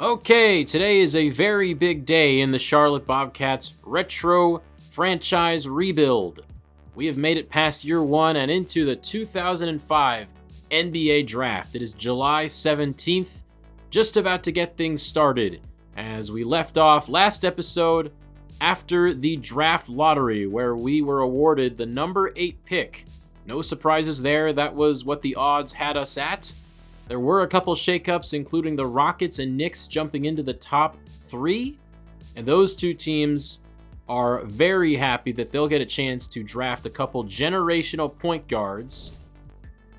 Okay, today is a very big day in the Charlotte Bobcats retro franchise rebuild. We have made it past year one and into the 2005 NBA draft. It is July 17th, just about to get things started as we left off last episode after the draft lottery where we were awarded the number 8 pick. No surprises there, that was what the odds had us at. There were a couple shakeups, including the Rockets and Knicks jumping into the top 3, and those two teams are very happy that they'll get a chance to draft a couple generational point guards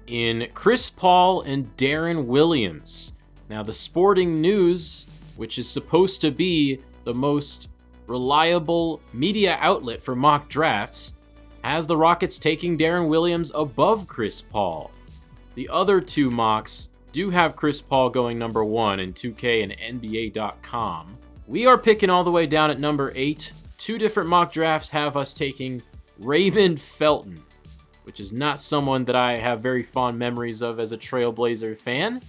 in Chris Paul and Deron Williams. Now, the Sporting News, which is supposed to be the most reliable media outlet for mock drafts, has the Rockets taking Deron Williams above Chris Paul. The other two mocks do have Chris Paul going number 1 in 2K and NBA.com. We are picking all the way down at number 8. Two different mock drafts have us taking Raymond Felton, which is not someone that I have very fond memories of as a Trailblazer fan.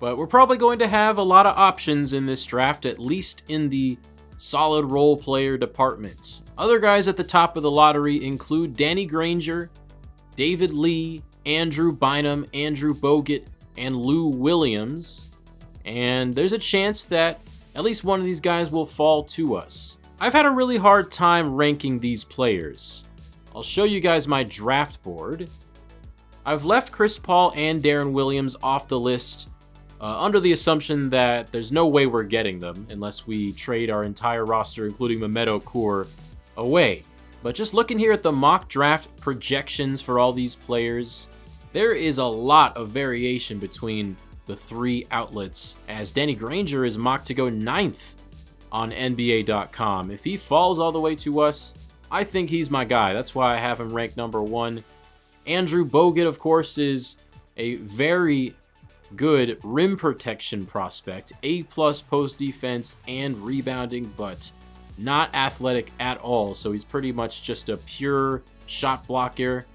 But we're probably going to have a lot of options in this draft, at least in the solid role player department. Other guys at the top of the lottery include Danny Granger, David Lee, Andrew Bynum, Andrew Bogut, and Lou Williams. And there's a chance that at least one of these guys will fall to us. I've had a really hard time ranking these players. I'll show you guys my draft board. I've left Chris Paul and Deron Williams off the list under the assumption that there's no way we're getting them unless we trade our entire roster, including Mehmet Okur, away. But just looking here at the mock draft projections for all these players, there is a lot of variation between the three outlets, as Danny Granger is mocked to go 9th on NBA.com. If he falls all the way to us, I think he's my guy. That's why I have him ranked number 1. Andrew Bogut, of course, is a very good rim protection prospect, A+ post defense and rebounding, but not athletic at all. So he's pretty much just a pure shot blocker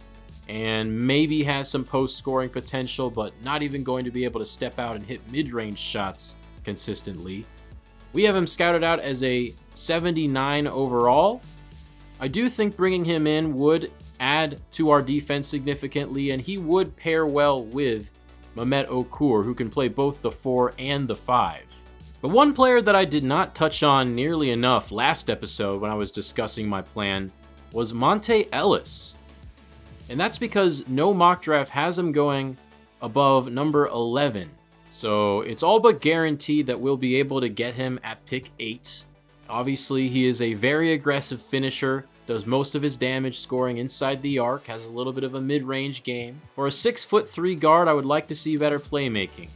and maybe has some post scoring potential, but not even going to be able to step out and hit mid-range shots consistently. We have him scouted out as a 79 overall. I do think bringing him in would add to our defense significantly, and he would pair well with Mehmet Okur, who can play both the 4 and the 5. But one player that I did not touch on nearly enough last episode when I was discussing my plan was Monte Ellis. And that's because no mock draft has him going above number 11. So it's all but guaranteed that we'll be able to get him at pick 8. Obviously, he is a very aggressive finisher, does most of his damage scoring inside the arc, has a little bit of a mid-range game. For a 6'3" guard, I would like to see better playmaking.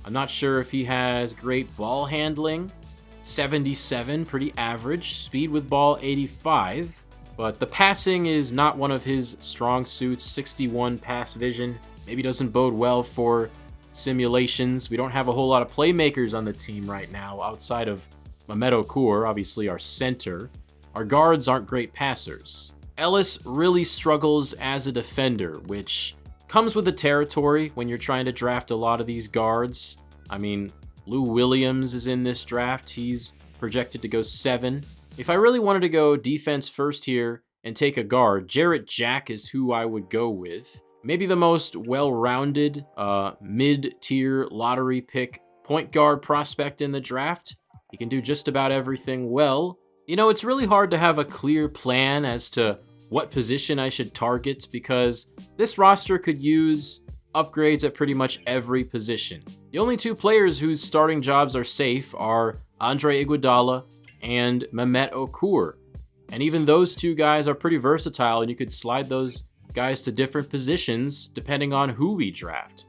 I'm not sure if he has great ball handling. 77, pretty average. Speed with ball, 85. But the passing is not one of his strong suits. 61 pass vision. Maybe doesn't bode well for simulations. We don't have a whole lot of playmakers on the team right now outside of Mehmet Okur, obviously our center. Our guards aren't great passers. Ellis really struggles as a defender, which comes with the territory when you're trying to draft a lot of these guards. I mean, Lou Williams is in this draft. He's projected to go 7. If I really wanted to go defense first here and take a guard, Jarrett Jack is who I would go with. Maybe the most well-rounded mid-tier lottery pick point guard prospect in the draft. He can do just about everything well. You know, it's really hard to have a clear plan as to what position I should target because this roster could use upgrades at pretty much every position. The only two players whose starting jobs are safe are Andre Iguodala and Mehmet Okur. And even those two guys are pretty versatile, and you could slide those guys to different positions depending on who we draft.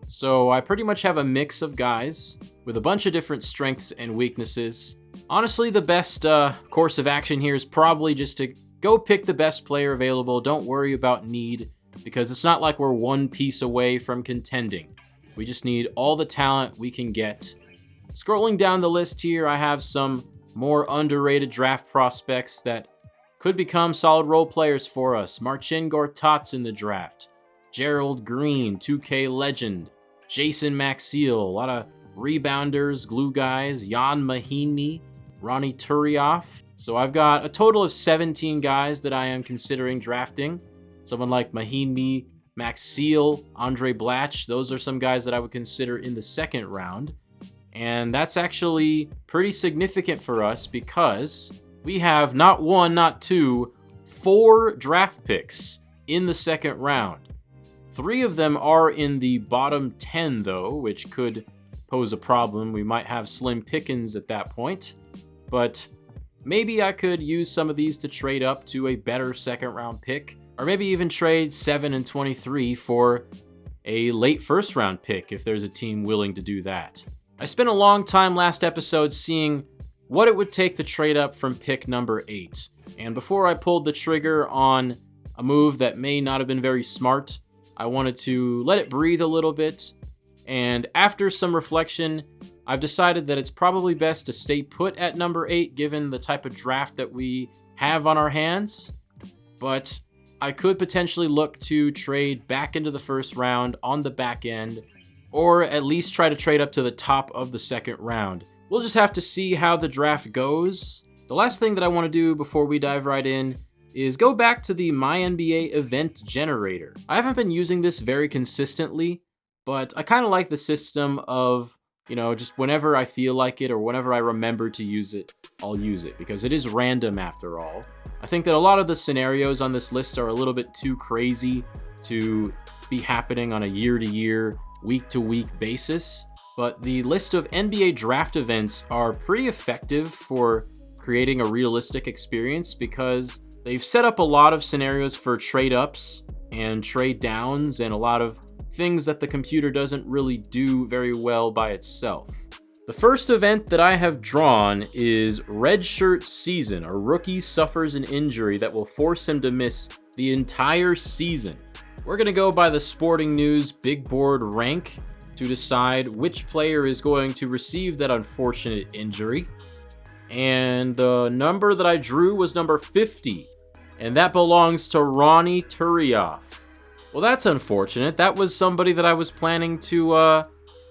So I pretty much have a mix of guys with a bunch of different strengths and weaknesses. Honestly, the best course of action here is probably just to go pick the best player available. Don't worry about need, because it's not like we're one piece away from contending. We just need all the talent we can get. Scrolling down the list here, I have some more underrated draft prospects that could become solid role players for us. Marcin Gortat's in the draft. Gerald Green, 2K legend. Jason Maxiell, a lot of rebounders, glue guys, Jan Mahinmi, Ronnie Turioff. So I've got a total of 17 guys that I am considering drafting. Someone like Mahinmi, Max Seal, Andre Blatch. Those are some guys that I would consider in the second round. And that's actually pretty significant for us because we have not one, not two, 4 draft picks in the second round. 3 of them are in the bottom 10 though, which could pose a problem. We might have slim pickings at that point, but maybe I could use some of these to trade up to a better second round pick, or maybe even trade 7 and 23 for a late first round pick if there's a team willing to do that. I spent a long time last episode seeing what it would take to trade up from pick number 8. And before I pulled the trigger on a move that may not have been very smart, I wanted to let it breathe a little bit. And after some reflection, I've decided that it's probably best to stay put at number 8 given the type of draft that we have on our hands. But I could potentially look to trade back into the first round on the back end, or at least try to trade up to the top of the second round. We'll just have to see how the draft goes. The last thing that I want to do before we dive right in is go back to the MyNBA event generator. I haven't been using this very consistently, but I kind of like the system of, just whenever I feel like it or whenever I remember to use it, I'll use it because it is random after all. I think that a lot of the scenarios on this list are a little bit too crazy to be happening on a year-to-year, week-to-week basis, but the list of NBA draft events are pretty effective for creating a realistic experience because they've set up a lot of scenarios for trade-ups and trade-downs and a lot of things that the computer doesn't really do very well by itself. The first event that I have drawn is Redshirt Season. A rookie suffers an injury that will force him to miss the entire season. We're going to go by the Sporting News Big Board rank to decide which player is going to receive that unfortunate injury. And the number that I drew was number 50, and that belongs to Ronnie Turioff. Well, that's unfortunate. That was somebody that I was planning to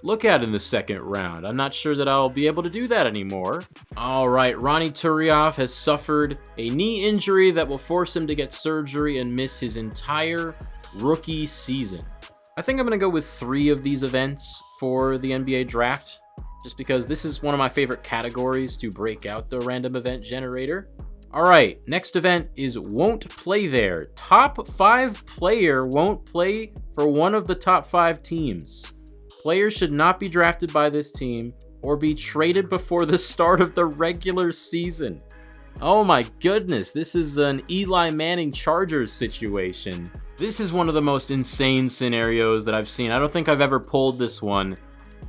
look at in the second round. I'm not sure that I'll be able to do that anymore. All right, Ronnie Turioff has suffered a knee injury that will force him to get surgery and miss his entire rookie season. I think I'm going to go with 3 of these events for the NBA draft, just because this is one of my favorite categories to break out the random event generator. All right, next event is Won't Play There. Top 5 player won't play for one of the top 5 teams. Players should not be drafted by this team or be traded before the start of the regular season. Oh my goodness, this is an Eli Manning Chargers situation. This is one of the most insane scenarios that I've seen. I don't think I've ever pulled this one.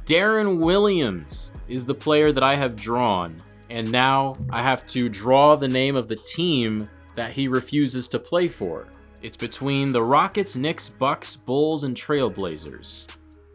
Darren Williams is the player that I have drawn, and now I have to draw the name of the team that he refuses to play for. It's between the Rockets, Knicks, Bucks, Bulls, and Trailblazers.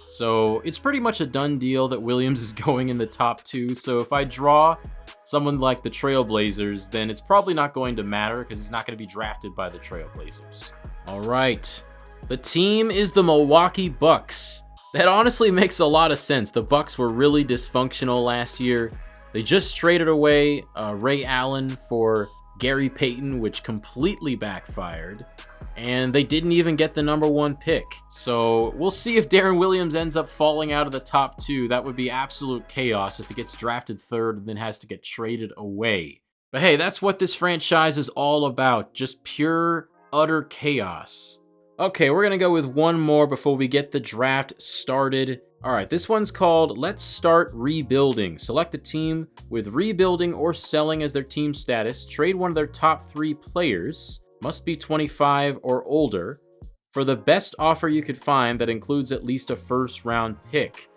So it's pretty much a done deal that Williams is going in the top 2. So if I draw someone like the Trailblazers, then it's probably not going to matter because he's not going to be drafted by the Trailblazers. All right. The team is the Milwaukee Bucks. That honestly makes a lot of sense. The Bucks were really dysfunctional last year. They just traded away Ray Allen for Gary Payton, which completely backfired. And they didn't even get the number 1 pick. So we'll see if Darren Williams ends up falling out of the top 2. That would be absolute chaos if he gets drafted 3rd and then has to get traded away. But hey, that's what this franchise is all about. Just pure, utter chaos. Okay, we're going to go with one more before we get the draft started. All right, this one's called Let's Start Rebuilding. Select a team with rebuilding or selling as their team status. Trade one of their top 3 players. Must be 25 or older, for the best offer you could find that includes at least a first-round pick.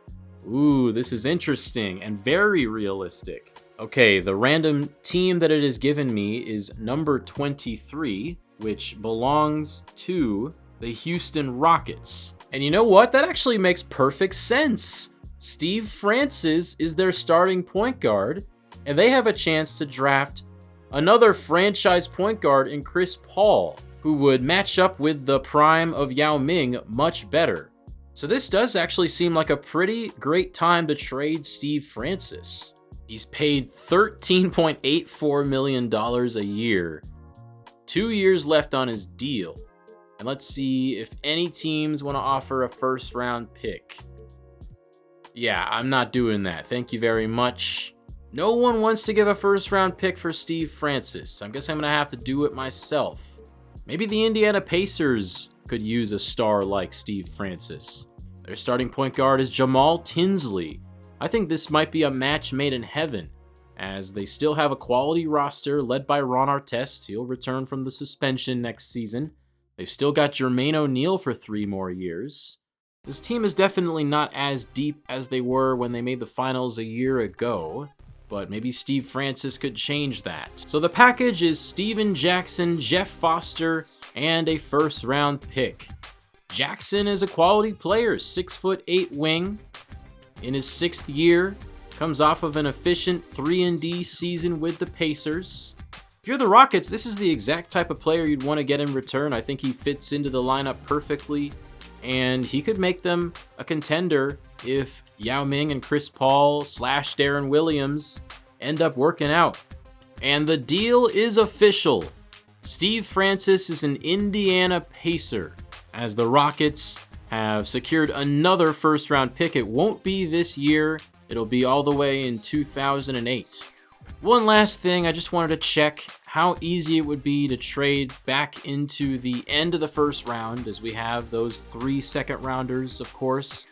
Ooh, this is interesting and very realistic. Okay, the random team that it has given me is number 23, which belongs to the Houston Rockets. And you know what? That actually makes perfect sense. Steve Francis is their starting point guard, and they have a chance to draft another franchise point guard in Chris Paul, who would match up with the prime of Yao Ming much better. So this does actually seem like a pretty great time to trade Steve Francis. He's paid $13.84 million a year. 2 years left on his deal. And let's see if any teams want to offer a first round pick. Yeah, I'm not doing that. Thank you very much. No one wants to give a first round pick for Steve Francis. I guess I'm going to have to do it myself. Maybe the Indiana Pacers could use a star like Steve Francis. Their starting point guard is Jamal Tinsley. I think this might be a match made in heaven, as they still have a quality roster led by Ron Artest. He'll return from the suspension next season. They've still got Jermaine O'Neal for 3 more years. This team is definitely not as deep as they were when they made the finals a year ago, but maybe Steve Francis could change that. So the package is Steven Jackson, Jeff Foster, and a first round pick. Jackson is a quality player, 6'8" wing. In his 6th year, comes off of an efficient 3-and-D season with the Pacers. If you're the Rockets, this is the exact type of player you'd want to get in return. I think he fits into the lineup perfectly, and he could make them a contender if Yao Ming and Chris Paul / Darren Williams end up working out. And the deal is official. Steve Francis is an Indiana Pacer, as the Rockets have secured another first round pick. It won't be this year. It'll be all the way in 2008. One last thing, I just wanted to check how easy it would be to trade back into the end of the first round, as we have those 3 second rounders, of course.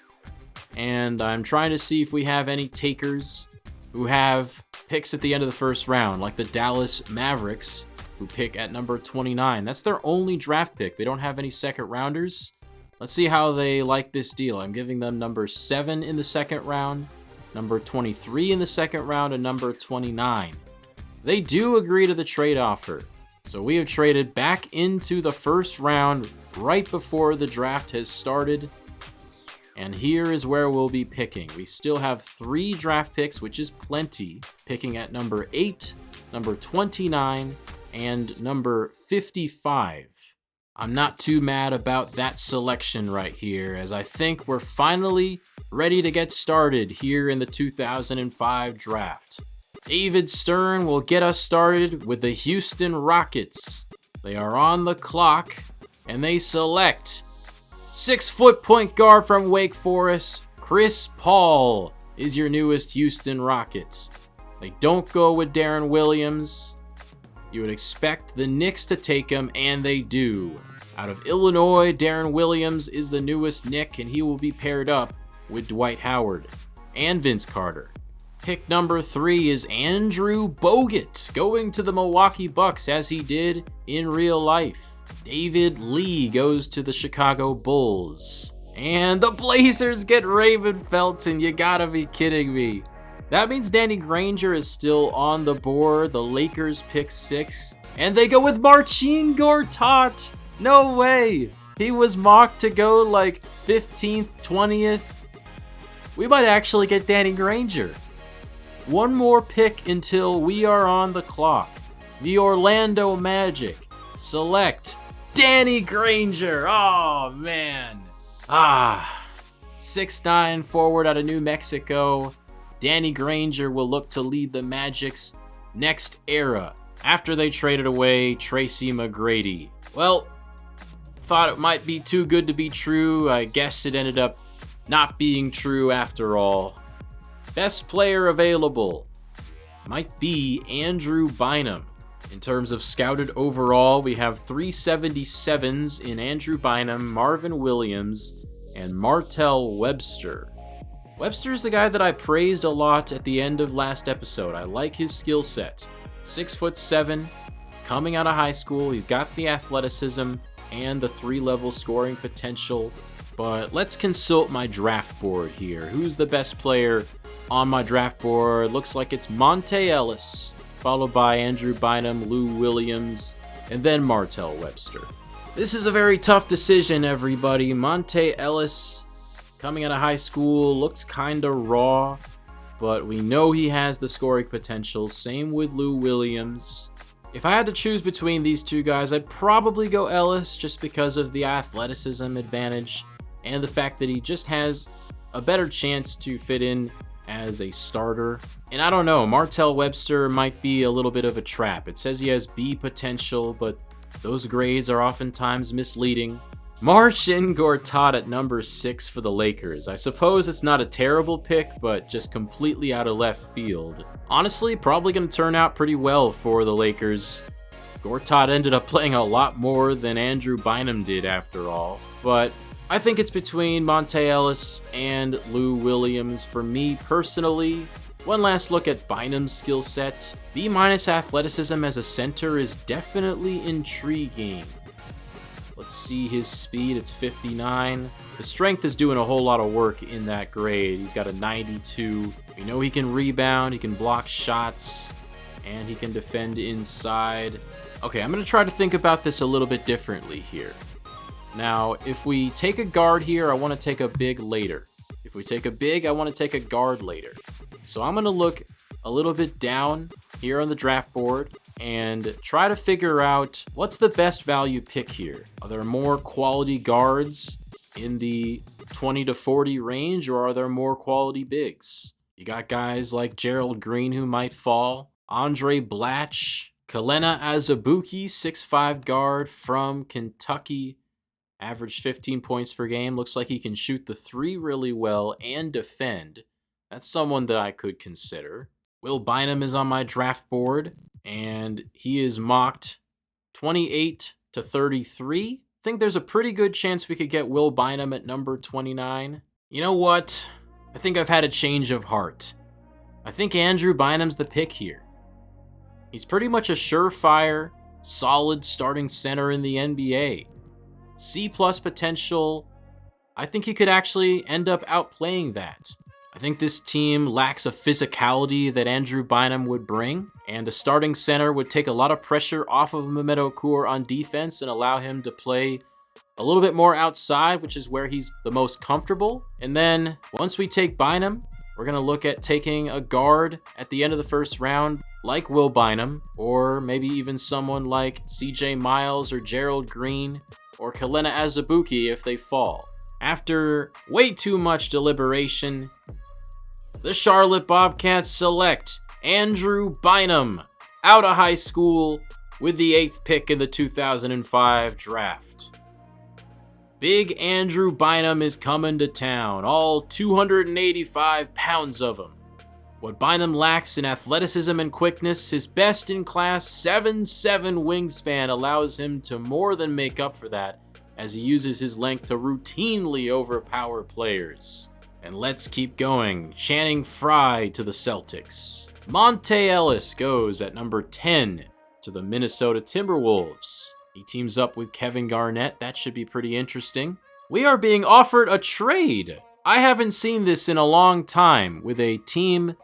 And I'm trying to see if we have any takers who have picks at the end of the first round, like the Dallas Mavericks, who pick at number 29. That's their only draft pick. They don't have any second rounders. Let's see how they like this deal. I'm giving them number 7 in the second round, number 23 in the second round, and number 29. They do agree to the trade offer. So we have traded back into the first round right before the draft has started. And here is where we'll be picking. We still have 3 draft picks, which is plenty, picking at number 8, number 29, and number 55. I'm not too mad about that selection right here, as I think we're finally ready to get started here in the 2005 draft. David Stern will get us started with the Houston Rockets. They are on the clock, and they select 6-foot point guard from Wake Forest, Chris Paul is your newest Houston Rockets. They don't go with Darren Williams. You would expect the Knicks to take him, and they do. Out of Illinois, Darren Williams is the newest Knick, and he will be paired up with Dwight Howard and Vince Carter. Pick number 3 is Andrew Bogut, going to the Milwaukee Bucks as he did in real life. David Lee goes to the Chicago Bulls. And the Blazers get Raymond Felton. You gotta be kidding me. That means Danny Granger is still on the board. The Lakers pick 6. And they go with Marcin Gortat. No way. He was mocked to go like 15th, 20th. We might actually get Danny Granger. One more pick until we are on the clock. The Orlando Magic select Danny Granger. Oh, man. 6'9" forward out of New Mexico. Danny Granger will look to lead the Magic's next era after they traded away Tracy McGrady. Well, thought it might be too good to be true. I guess it ended up not being true after all. Best player available might be Andrew Bynum. In terms of scouted overall, we have 377s in Andrew Bynum, Marvin Williams, and Martell Webster. Webster's the guy that I praised a lot at the end of last episode. I like his skill set. 6'7", coming out of high school. He's got the athleticism and the 3-level scoring potential. But let's consult my draft board here. Who's the best player on my draft board? Looks like it's Monte Ellis, followed by Andrew Bynum, Lou Williams, and then Martell Webster. This is a very tough decision, everybody. Monte Ellis, coming out of high school, looks kinda raw, but we know he has the scoring potential. Same with Lou Williams. If I had to choose between these two guys, I'd probably go Ellis just because of the athleticism advantage and the fact that he just has a better chance to fit in as a starter. And I don't know, Martell Webster might be a little bit of a trap. It says he has B potential, but those grades are oftentimes misleading. Marcin Gortat at number 6 for the Lakers. I suppose it's not a terrible pick, but just completely out of left field. Honestly, probably going to turn out pretty well for the Lakers. Gortat ended up playing a lot more than Andrew Bynum did after all. But I think it's between Monte Ellis and Lou Williams for me personally. One last look at Bynum's skill set. B- athleticism as a center is definitely intriguing. Let's see his speed, it's 59. His strength is doing a whole lot of work in that grade. He's got a 92. We know he can rebound, he can block shots, and he can defend inside. Okay, I'm going to try to think about this a little bit differently here. Now, if we take a guard here, I want to take a big later. If we take a big, I want to take a guard later. So I'm going to look a little bit down here on the draft board and try to figure out what's the best value pick here. Are there more quality guards in the 20 to 40 range, or are there more quality bigs? You got guys like Gerald Green who might fall, Andre Blatch, Kelena Azubuike, 6'5" guard from Kentucky, averaged 15 points per game. Looks like he can shoot the three really well and defend. That's someone that I could consider. Will Bynum is on my draft board, and he is mocked 28 to 33. I think there's a pretty good chance we could get Will Bynum at number 29. You know what? I think I've had a change of heart. I think Andrew Bynum's the pick here. He's pretty much a surefire, solid starting center in the NBA. C+ potential. I think he could actually end up outplaying that. I think this team lacks a physicality that Andrew Bynum would bring, and a starting center would take a lot of pressure off of Mehmet Okur on defense and allow him to play a little bit more outside, which is where he's the most comfortable. And then once we take Bynum, we're going to look at taking a guard at the end of the first round like Will Bynum, or maybe even someone like CJ Miles or Gerald Green or Kelena Azubuike if they fall. After way too much deliberation, the Charlotte Bobcats select Andrew Bynum out of high school with the 8th pick in the 2005 draft. Big Andrew Bynum is coming to town, all 285 pounds of him. What Bynum lacks in athleticism and quickness, his best-in-class 7'7" wingspan allows him to more than make up for that as he uses his length to routinely overpower players. And let's keep going. Channing Frye to the Celtics. Monte Ellis goes at number 10 to the Minnesota Timberwolves. He teams up with Kevin Garnett. That should be pretty interesting. We are being offered a trade. I haven't seen this in a long time, with a team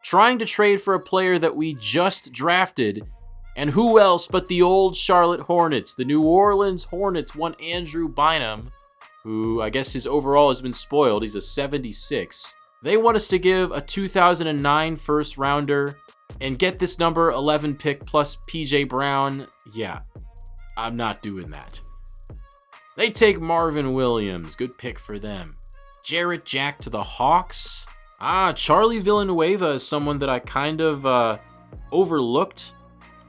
trying to trade for a player that we just drafted. And who else but the old Charlotte Hornets? The New Orleans Hornets want Andrew Bynum, who I guess his overall has been spoiled. He's a 76. They want us to give a 2009 first rounder and get this number 11 pick plus PJ Brown. Yeah, I'm not doing that. They take Marvin Williams. Good pick for them. Jarrett Jack to the Hawks. Charlie Villanueva is someone that I kind of overlooked.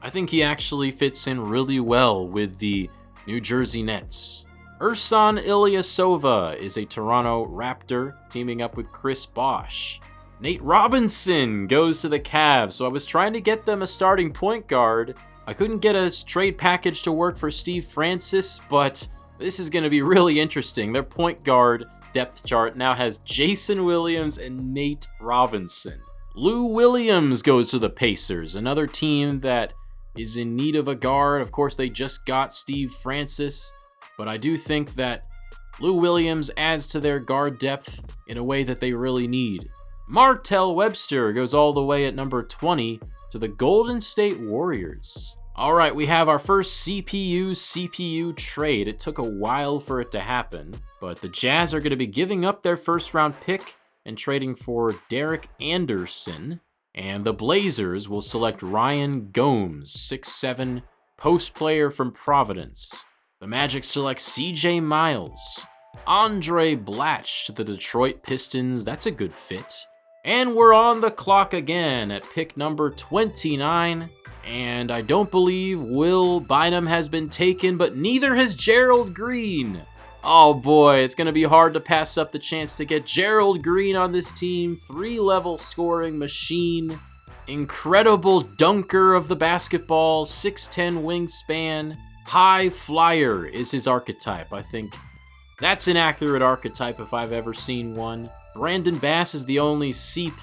I think he actually fits in really well with the New Jersey Nets. Ersan Ilyasova is a Toronto Raptor, teaming up with Chris Bosh. Nate Robinson goes to the Cavs, so I was trying to get them a starting point guard. I couldn't get a trade package to work for Steve Francis, but this is going to be really interesting. Their point guard depth chart now has Jason Williams and Nate Robinson. Lou Williams goes to the Pacers, another team that is in need of a guard. Of course, they just got Steve Francis, but I do think that Lou Williams adds to their guard depth in a way that they really need. Martell Webster goes all the way at number 20 to the Golden State Warriors. All right, we have our first CPU trade. It took a while for it to happen, but the Jazz are going to be giving up their first round pick and trading for Derek Anderson. And the Blazers will select Ryan Gomes, 6'7", post player from Providence. The Magic select CJ Miles, Andre Blatch to the Detroit Pistons. That's a good fit. And we're on the clock again at pick number 29. And I don't believe Will Bynum has been taken, but neither has Gerald Green. Oh boy, it's going to be hard to pass up the chance to get Gerald Green on this team. 3-level scoring machine. Incredible dunker of the basketball. 6'10 wingspan. High flyer is his archetype. I think that's an accurate archetype if I've ever seen one. Brandon Bass is the only C+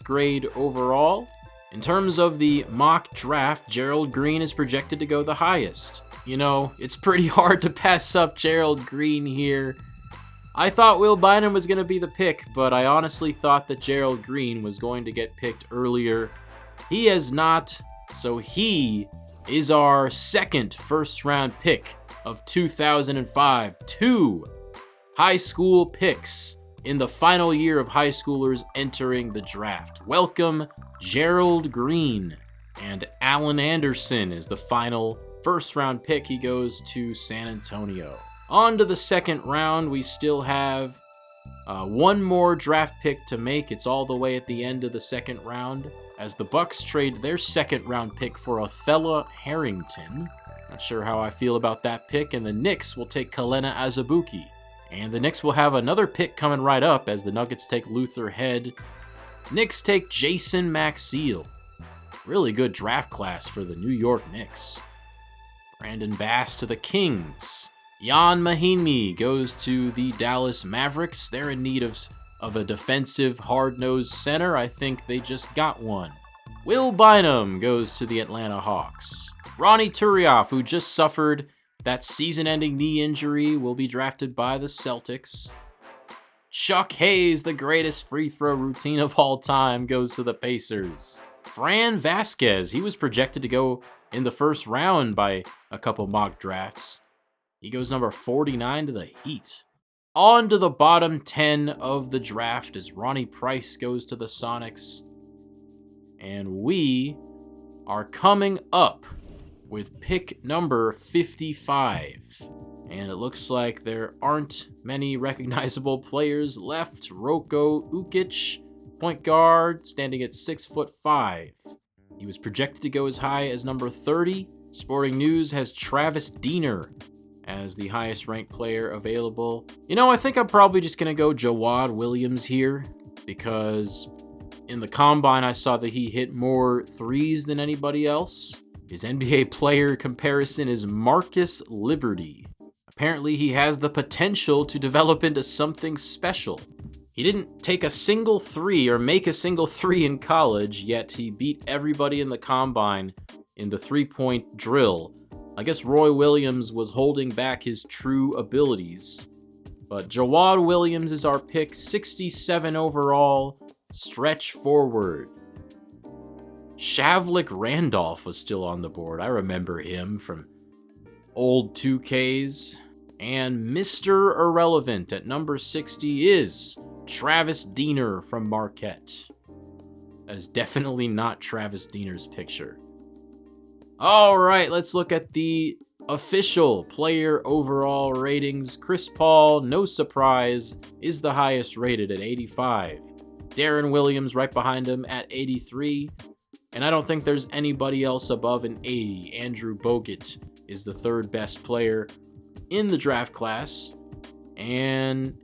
grade overall. In terms of the mock draft, Gerald Green is projected to go the highest. You know, it's pretty hard to pass up Gerald Green here. I thought Will Bynum was going to be the pick, but I honestly thought that Gerald Green was going to get picked earlier. He has not, so he is our second first-round pick of 2005. 2 high school picks in the final year of high schoolers entering the draft. Welcome, Gerald Green. And Allen Anderson is the final first-round pick. He goes to San Antonio. On to the second round, we still have one more draft pick to make. It's all the way at the end of the second round, as the Bucks trade their second-round pick for Othella Harrington. Not sure how I feel about that pick, and the Knicks will take Kalena Azubuike. And the Knicks will have another pick coming right up as the Nuggets take Luther Head. Knicks take Jason Maxiell. Really good draft class for the New York Knicks. Brandon Bass to the Kings. Jan Mahinmi goes to the Dallas Mavericks. They're in need of a defensive, hard-nosed center. I think they just got one. Will Bynum goes to the Atlanta Hawks. Ronnie Turiaf, who just suffered that season-ending knee injury, will be drafted by the Celtics. Chuck Hayes, the greatest free throw routine of all time, goes to the Pacers. Fran Vasquez, he was projected to go in the first round by a couple mock drafts. He goes number 49 to the Heat. On to the bottom 10 of the draft as Ronnie Price goes to the Sonics. And we are coming up with pick number 55. And it looks like there aren't many recognizable players left. Roko Ukic, point guard, standing at 6'5". He was projected to go as high as number 30. Sporting News has Travis Diener as the highest ranked player available. You know, I think I'm probably just going to go Jawad Williams here, because in the combine I saw that he hit more threes than anybody else. His NBA player comparison is Marcus Liberty. Apparently he has the potential to develop into something special. He didn't take a single three or make a single three in college, yet he beat everybody in the combine in the three-point drill. I guess Roy Williams was holding back his true abilities. But Jawad Williams is our pick, 67 overall, stretch forward. Shavlik Randolph was still on the board. I remember him from old 2Ks. And Mr. Irrelevant at number 60 is Travis Diener from Marquette. That is definitely not Travis Diener's picture. All right, let's look at the official player overall ratings. Chris Paul, no surprise, is the highest rated at 85. Darren Williams right behind him at 83. And I don't think there's anybody else above an 80. Andrew Bogut is the third best player in the draft class. And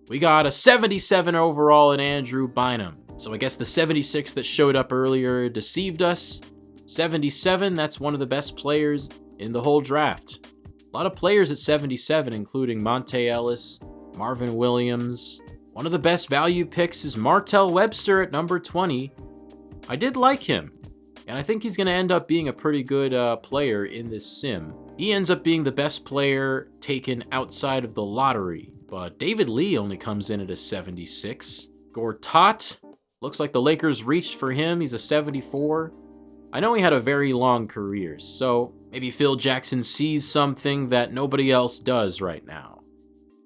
we got a 77 overall in Andrew Bynum. So I guess the 76 that showed up earlier deceived us. 77, that's one of the best players in the whole draft. A lot of players at 77, including Monte Ellis, Marvin Williams. One of the best value picks is Martell Webster at number 20. I did like him, and I think he's going to end up being a pretty good player in this sim. He ends up being the best player taken outside of the lottery, but David Lee only comes in at a 76. Gortat, looks like the Lakers reached for him. He's a 74. I know he had a very long career, so maybe Phil Jackson sees something that nobody else does right now.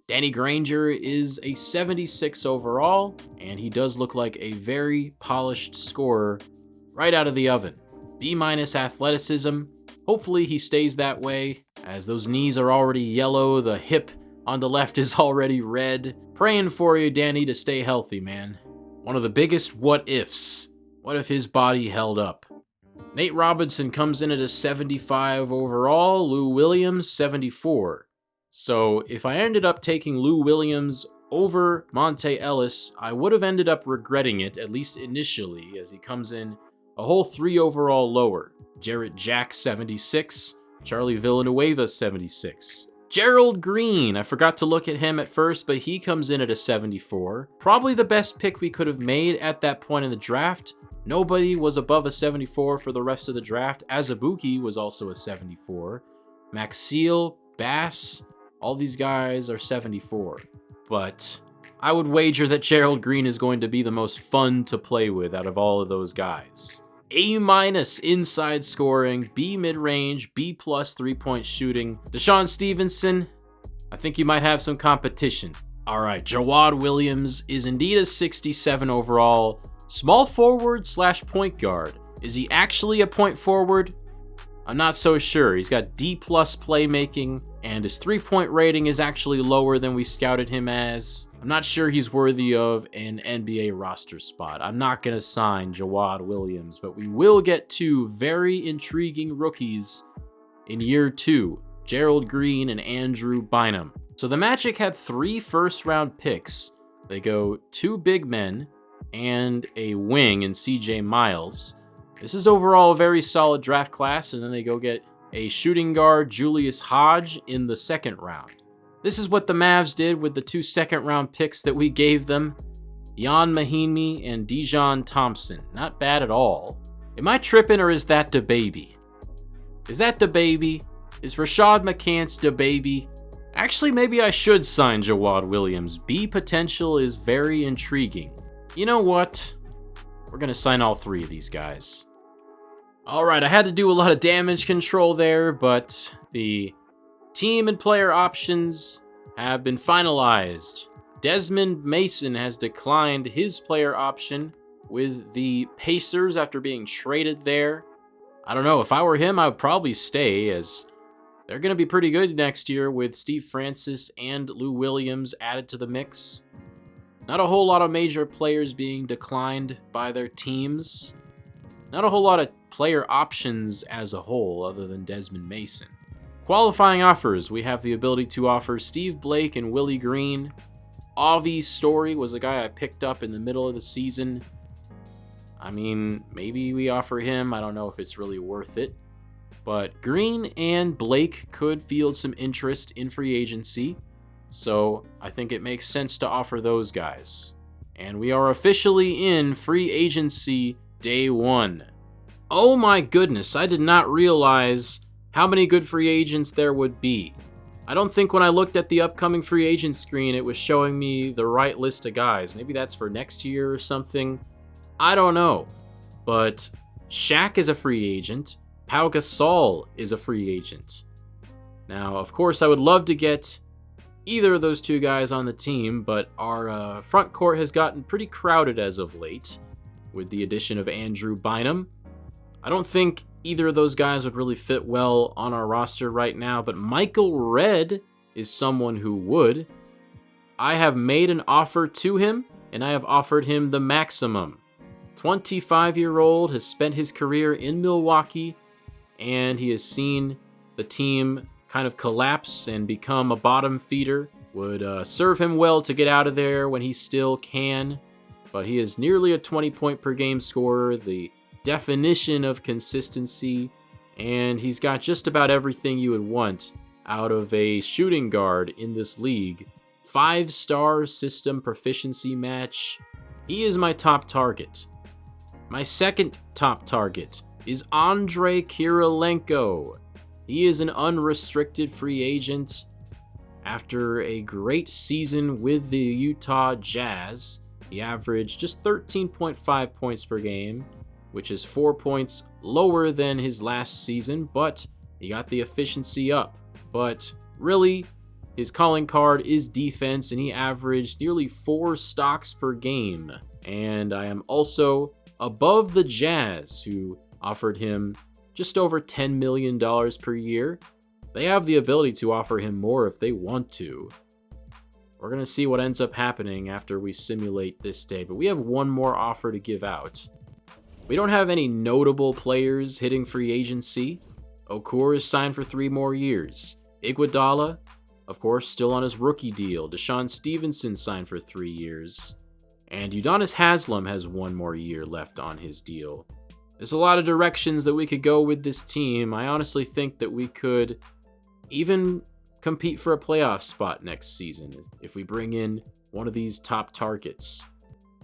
Danny Granger is a 76 overall, and he does look like a very polished scorer right out of the oven. B- athleticism. Hopefully he stays that way, as those knees are already yellow, the hip on the left is already red. Praying for you, Danny, to stay healthy, man. One of the biggest what-ifs. What if his body held up? Nate Robinson comes in at a 75 overall, Lou Williams 74. So if I ended up taking Lou Williams over Monte Ellis, I would have ended up regretting it, at least initially, as he comes in a whole 3 overall lower. Jarrett Jack 76, Charlie Villanueva 76. Gerald Green, I forgot to look at him at first, but he comes in at a 74. Probably the best pick we could have made at that point in the draft. Nobody was above a 74 for the rest of the draft. Azubuike was also a 74. Maxiel, Bass, all these guys are 74. But I would wager that Gerald Green is going to be the most fun to play with out of all of those guys. A- inside scoring, B mid-range, B+ 3-point shooting. Deshaun Stevenson, I think you might have some competition. All right, Jawad Williams is indeed a 67 overall. Small forward / point guard. Is he actually a point forward? I'm not so sure. He's got D+ playmaking, and his 3-point rating is actually lower than we scouted him as. I'm not sure he's worthy of an NBA roster spot. I'm not going to sign Jawad Williams, but we will get 2 very intriguing rookies in year 2, Gerald Green and Andrew Bynum. So the Magic had 3 first-round picks. They go 2 big men and a wing in CJ Miles. This is overall a very solid draft class, and then they go get a shooting guard, Julius Hodge, in the 2nd round. This is what the Mavs did with the 2 second-round picks that we gave them. Jan Mahinmi and Dijon Thompson. Not bad at all. Am I tripping, or is that DeBaby? Is that DeBaby? Is Rashad McCants DeBaby? Actually, maybe I should sign Jawad Williams. B potential is very intriguing. You know what? We're going to sign all 3 of these guys. All right, I had to do a lot of damage control there, but the team and player options have been finalized. Desmond Mason has declined his player option with the Pacers after being traded there. I don't know, if I were him, I would probably stay, as they're going to be pretty good next year with Steve Francis and Lou Williams added to the mix. Not a whole lot of major players being declined by their teams. Not a whole lot of player options as a whole, other than Desmond Mason. Qualifying offers, we have the ability to offer Steve Blake and Willie Green. Avi Story was a guy I picked up in the middle of the season. I mean, maybe we offer him. I don't know if it's really worth it. But Green and Blake could field some interest in free agency. So I think it makes sense to offer those guys. And we are officially in free agency day 1. Oh my goodness, I did not realize how many good free agents there would be. I don't think when I looked at the upcoming free agent screen, it was showing me the right list of guys. Maybe that's for next year or something. I don't know. But Shaq is a free agent. Pau Gasol is a free agent. Now, of course, I would love to get either of those 2 guys on the team, but our front court has gotten pretty crowded as of late with the addition of Andrew Bynum. I don't think either of those guys would really fit well on our roster right now, but Michael Redd is someone who would. I have made an offer to him, and I have offered him the maximum. 25-year-old has spent his career in Milwaukee, and he has seen the team kind of collapse and become a bottom feeder. Would serve him well to get out of there when he still can, but he is nearly a 20-point per game scorer, the definition of consistency, and he's got just about everything you would want out of a shooting guard in this league. 5-star system proficiency match. He is my top target. My second top target is Andrei Kirilenko. He is an unrestricted free agent. After a great season with the Utah Jazz, he averaged just 13.5 points per game, which is 4 points lower than his last season, but he got the efficiency up. But really, his calling card is defense, and he averaged nearly 4 stocks per game. And I am also above the Jazz, who offered him just over $10 million per year. They have the ability to offer him more if they want to. We're going to see what ends up happening after we simulate this day, but we have one more offer to give out. We don't have any notable players hitting free agency. Okur is signed for 3 more years. Iguodala, of course, still on his rookie deal. Deshaun Stevenson signed for 3 years. And Udonis Haslem has 1 more year left on his deal. There's a lot of directions that we could go with this team. I honestly think that we could even compete for a playoff spot next season if we bring in one of these top targets.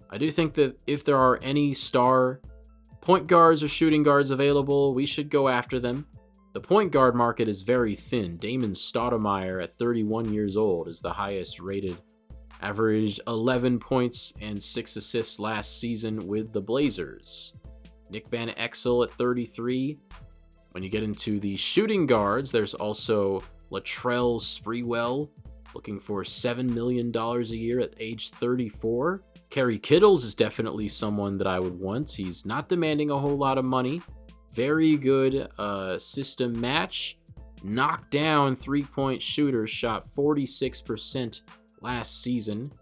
I do think that if there are any star point guards or shooting guards available, we should go after them. The point guard market is very thin. Damon Stoudemire at 31 years old is the highest rated. Averaged 11 points and 6 assists last season with the Blazers. Nick Van Exel at 33. When you get into the shooting guards, there's also Latrell Sprewell, looking for $7 million a year at age 34. Kerry Kittles is definitely someone that I would want. He's not demanding a whole lot of money. Very good system match. Knockdown 3-point shooter, shot 46% last season.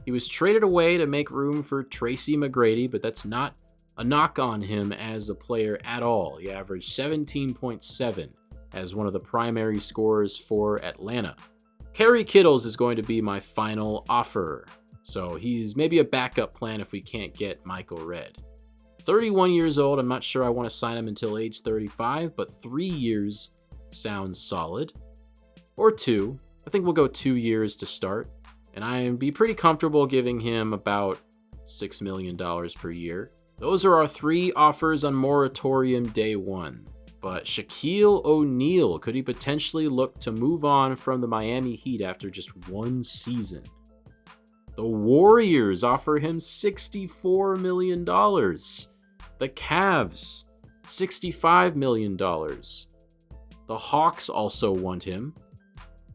He was traded away to make room for Tracy McGrady, but that's not a knock on him as a player at all. He averaged 17.7 as one of the primary scorers for Atlanta. Kerry Kittles is going to be my final offer. So he's maybe a backup plan if we can't get Michael Redd. 31 years old, I'm not sure I want to sign him until age 35, but 3 years sounds solid. Or 2. I think we'll go 2 years to start. And I'd be pretty comfortable giving him about $6 million per year. Those are our 3 offers on moratorium day 1. But Shaquille O'Neal, could he potentially look to move on from the Miami Heat after just 1 season? The Warriors offer him $64 million. The Cavs, $65 million. The Hawks also want him.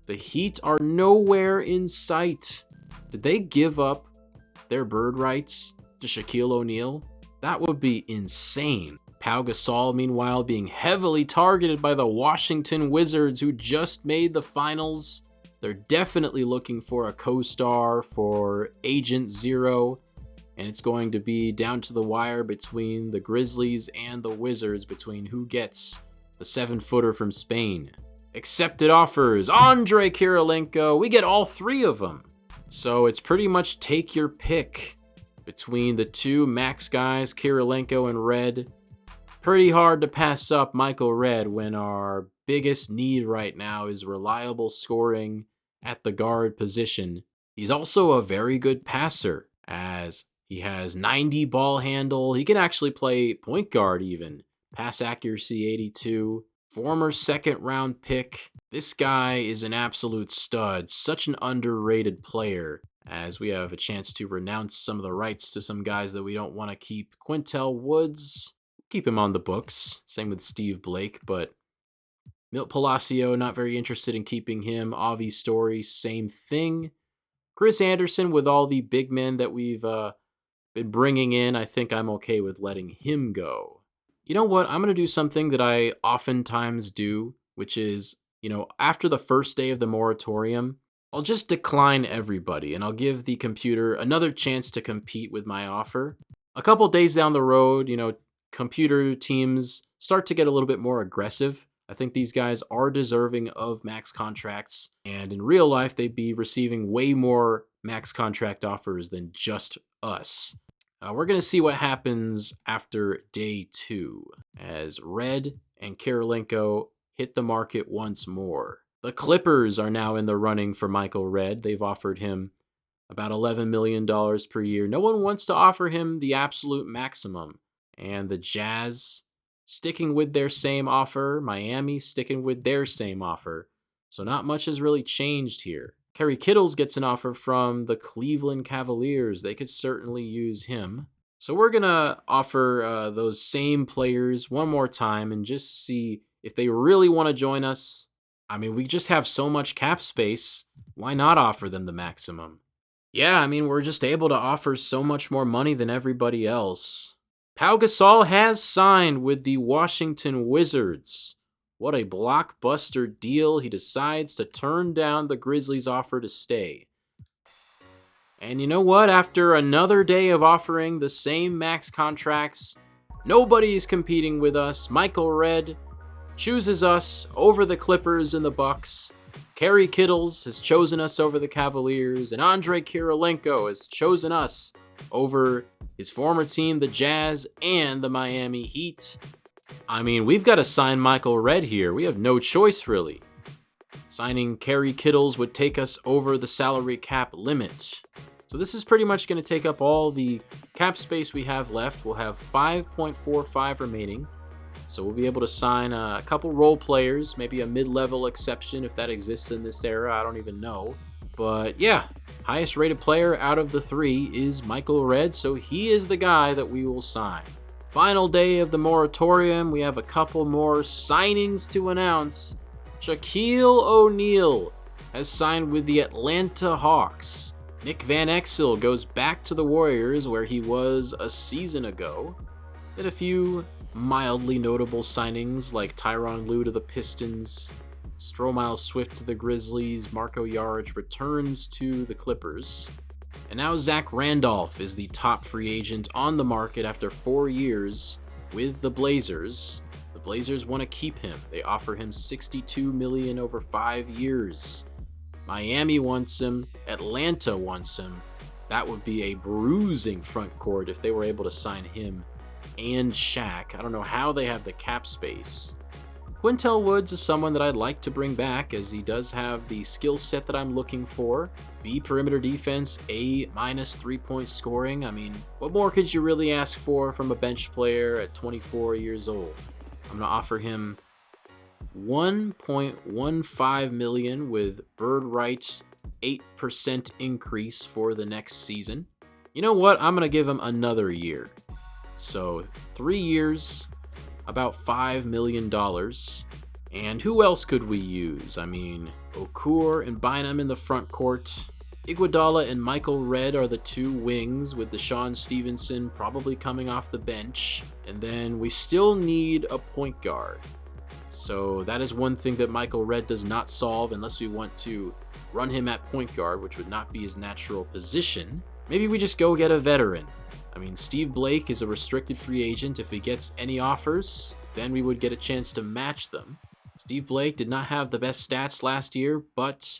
The Heat are nowhere in sight. Did they give up their bird rights to Shaquille O'Neal? That would be insane. Pau Gasol, meanwhile, being heavily targeted by the Washington Wizards, who just made the finals. They're definitely looking for a co-star for Agent Zero, and it's going to be down to the wire between the Grizzlies and the Wizards, between who gets the 7-footer from Spain. Accepted offers, Andre Kirilenko. We get all 3 of them. So it's pretty much take your pick between the 2 max guys, Kirilenko and Redd. Pretty hard to pass up Michael Redd when our biggest need right now is reliable scoring at the guard position. He's also a very good passer, as he has 90 ball handle. He can actually play point guard even. Pass accuracy 82. Former 2nd round pick. This guy is an absolute stud. Such an underrated player, as we have a chance to renounce some of the rights to some guys that we don't want to keep. Quintel Woods, keep him on the books. Same with Steve Blake, but Milt Palacio, not very interested in keeping him. Avi Story, same thing. Chris Anderson, with all the big men that we've been bringing in, I think I'm okay with letting him go. You know what? I'm going to do something that I oftentimes do, which is, after the first day of the moratorium, I'll just decline everybody and I'll give the computer another chance to compete with my offer. A couple days down the road, computer teams start to get a little bit more aggressive. I think these guys are deserving of max contracts, and in real life, they'd be receiving way more max contract offers than just us. We're going to see what happens after day 2, as Redd and Kirilenko hit the market once more. The Clippers are now in the running for Michael Redd. They've offered him about $11 million per year. No one wants to offer him the absolute maximum. And the Jazz sticking with their same offer. Miami sticking with their same offer. So not much has really changed here. Kerry Kittles gets an offer from the Cleveland Cavaliers. They could certainly use him. So we're going to offer those same players one more time and just see if they really want to join us. I mean, we just have so much cap space. Why not offer them the maximum? Yeah, I mean, we're just able to offer so much more money than everybody else. Pau Gasol has signed with the Washington Wizards. What a blockbuster deal. He decides to turn down the Grizzlies' offer to stay. And you know what? After another day of offering the same max contracts, nobody's competing with us. Michael Redd chooses us over the Clippers and the Bucks. Kerry Kittles has chosen us over the Cavaliers, and Andrei Kirilenko has chosen us over his former team, the Jazz, and the Miami Heat. I mean, we've got to sign Michael Redd here. We have no choice, really. Signing Kerry Kittles would take us over the salary cap limit. So this is pretty much going to take up all the cap space we have left. We'll have 5.45 remaining. So we'll be able to sign a couple role players, maybe a mid-level exception if that exists in this era. I don't even know. But yeah, highest rated player out of the three is Michael Redd, so he is the guy that we will sign. Final day of the moratorium, we have a couple more signings to announce. Shaquille O'Neal has signed with the Atlanta Hawks. Nick Van Exel goes back to the Warriors where he was a season ago. Did a few mildly notable signings like Tyronn Lue to the Pistons, Stromile Swift to the Grizzlies, Marco Yarich returns to the Clippers. And now Zach Randolph is the top free agent on the market after 4 years with the Blazers. The Blazers want to keep him. They offer him $62 million over 5 years. Miami wants him. Atlanta wants him. That would be a bruising front court if they were able to sign him and Shaq. I don't know how they have the cap space. Quintel Woods is someone that I'd like to bring back as he does have the skill set that I'm looking for. B perimeter defense, A- 3-point scoring. I mean, what more could you really ask for from a bench player at 24 years old? I'm going to offer him $1.15 million with bird rights 8% increase for the next season. You know what? I'm going to give him another year. So 3 years, about $5 million. And who else could we use? I mean, Okur and Bynum in the front court. Iguodala and Michael Redd are the two wings, with Deshaun Stevenson probably coming off the bench. And then we still need a point guard. So that is one thing that Michael Redd does not solve unless we want to run him at point guard, which would not be his natural position. Maybe we just go get a veteran. I mean, Steve Blake is a restricted free agent. If he gets any offers, then we would get a chance to match them. Steve Blake did not have the best stats last year, but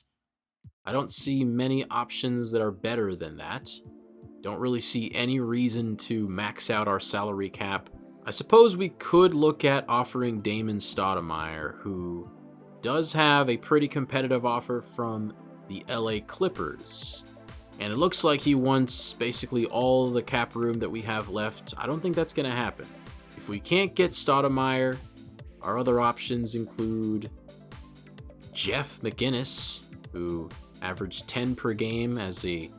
I don't see many options that are better than that. Don't really see any reason to max out our salary cap. I suppose we could look at offering Damon Stoudemire, who does have a pretty competitive offer from the LA Clippers. And it looks like he wants basically all the cap room that we have left. I don't think that's going to happen. If we can't get Stoudemire, our other options include Jeff McInnes, who averaged 10 per game as a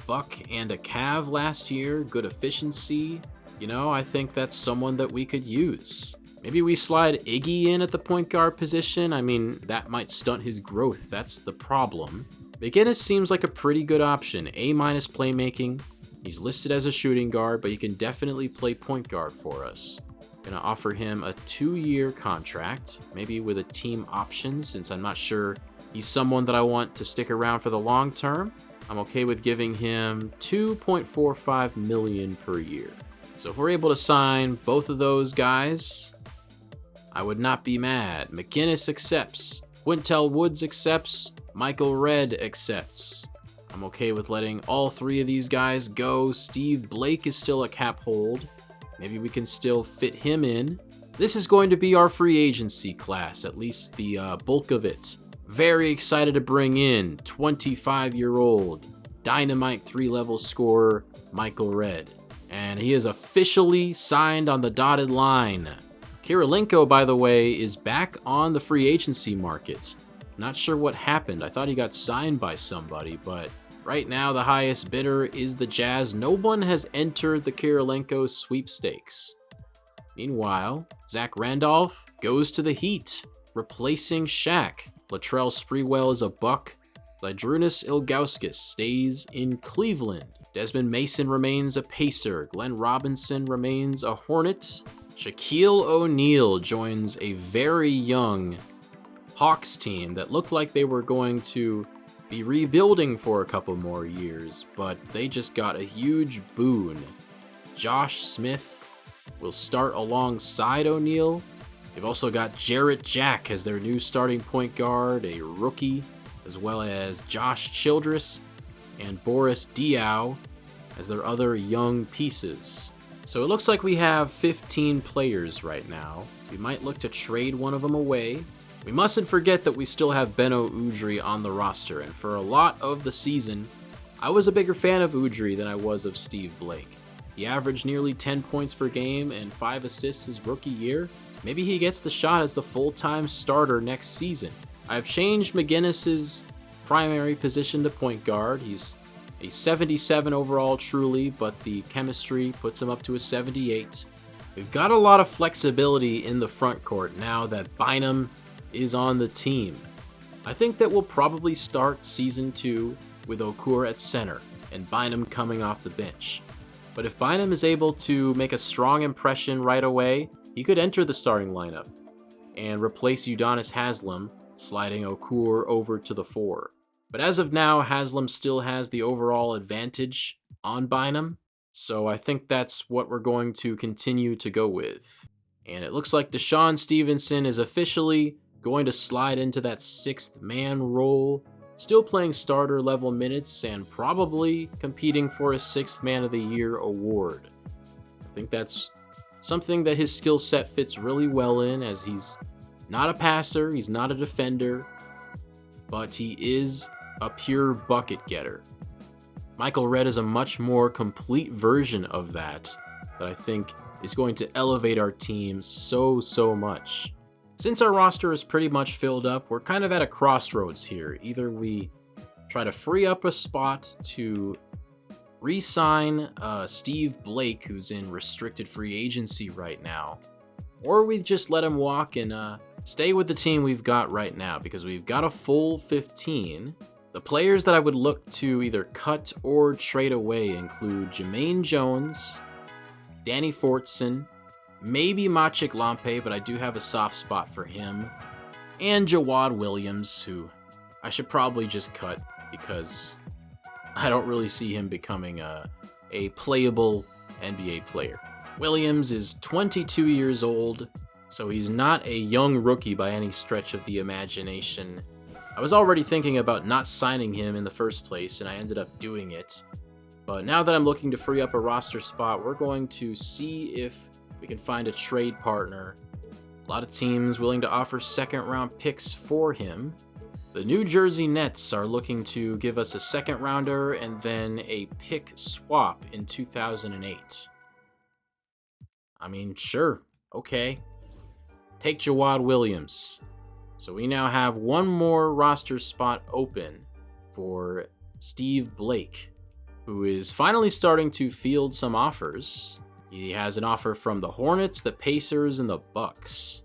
Buck and a Cav last year. Good efficiency. You know, I think that's someone that we could use. Maybe we slide Iggy in at the point guard position. I mean, that might stunt his growth. That's the problem. McInnes seems like a pretty good option. A- playmaking. He's listed as a shooting guard, but he can definitely play point guard for us. Gonna offer him a 2-year contract, maybe with a team option, since I'm not sure he's someone that I want to stick around for the long term. I'm okay with giving him $2.45 million per year. So if we're able to sign both of those guys, I would not be mad. McInnes accepts. Quintel Woods accepts. Michael Redd accepts. I'm okay with letting all 3 of these guys go. Steve Blake is still a cap hold. Maybe we can still fit him in. This is going to be our free agency class, at least the bulk of it. Very excited to bring in 25-year-old dynamite 3-level scorer Michael Redd. And he is officially signed on the dotted line. Kirilenko, by the way, is back on the free agency market. Not sure what happened. I thought he got signed by somebody, but right now the highest bidder is the Jazz. No one has entered the Kirilenko sweepstakes. Meanwhile, Zach Randolph goes to the Heat, replacing Shaq. Latrell Sprewell is a Buck. Ladrunas Ilgauskas stays in Cleveland. Desmond Mason remains a Pacer. Glenn Robinson remains a Hornet. Shaquille O'Neal joins a very young Hawks team that looked like they were going to be rebuilding for a couple more years, but they just got a huge boon. Josh Smith will start alongside O'Neal. They've also got Jarrett Jack as their new starting point guard, a rookie, as well as Josh Childress and Boris Diaw as their other young pieces. So it looks like we have 15 players right now. We might look to trade one of them away. We mustn't forget that we still have Beno Udrih on the roster, and for a lot of the season, I was a bigger fan of Udrih than I was of Steve Blake. He averaged nearly 10 points per game and 5 assists his rookie year. Maybe he gets the shot as the full-time starter next season. I've changed McGinnis's primary position to point guard. He's a 77 overall truly, but the chemistry puts him up to a 78. We've got a lot of flexibility in the front court now that Bynum is on the team. I think that we'll probably start Season 2 with Okur at center and Bynum coming off the bench. But if Bynum is able to make a strong impression right away, he could enter the starting lineup and replace Udonis Haslem, sliding Okur over to the 4. But as of now, Haslem still has the overall advantage on Bynum, so I think that's what we're going to continue to go with. And it looks like Deshaun Stevenson is officially going to slide into that 6th man role, still playing starter level minutes and probably competing for a 6th Man of the Year award. I think that's something that his skill set fits really well in, as he's not a passer, he's not a defender, but he is a pure bucket getter. Michael Redd is a much more complete version of that I think is going to elevate our team so much. Since our roster is pretty much filled up, we're kind of at a crossroads here. Either we try to free up a spot to re-sign Steve Blake, who's in restricted free agency right now, or we just let him walk and stay with the team we've got right now, because we've got a full 15. The players that I would look to either cut or trade away include Jermaine Jones, Danny Fortson, maybe Maciek Lampe, but I do have a soft spot for him, and Jawad Williams, who I should probably just cut because I don't really see him becoming a playable NBA player. Williams is 22 years old, so he's not a young rookie by any stretch of the imagination. I was already thinking about not signing him in the first place, and I ended up doing it. But now that I'm looking to free up a roster spot, we're going to see if we can find a trade partner. A lot of teams willing to offer second-round picks for him. The New Jersey Nets are looking to give us a second-rounder and then a pick swap in 2008. I mean, sure, okay. Take Jawad Williams. So we now have one more roster spot open for Steve Blake, who is finally starting to field some offers. He has an offer from the Hornets, the Pacers, and the Bucks.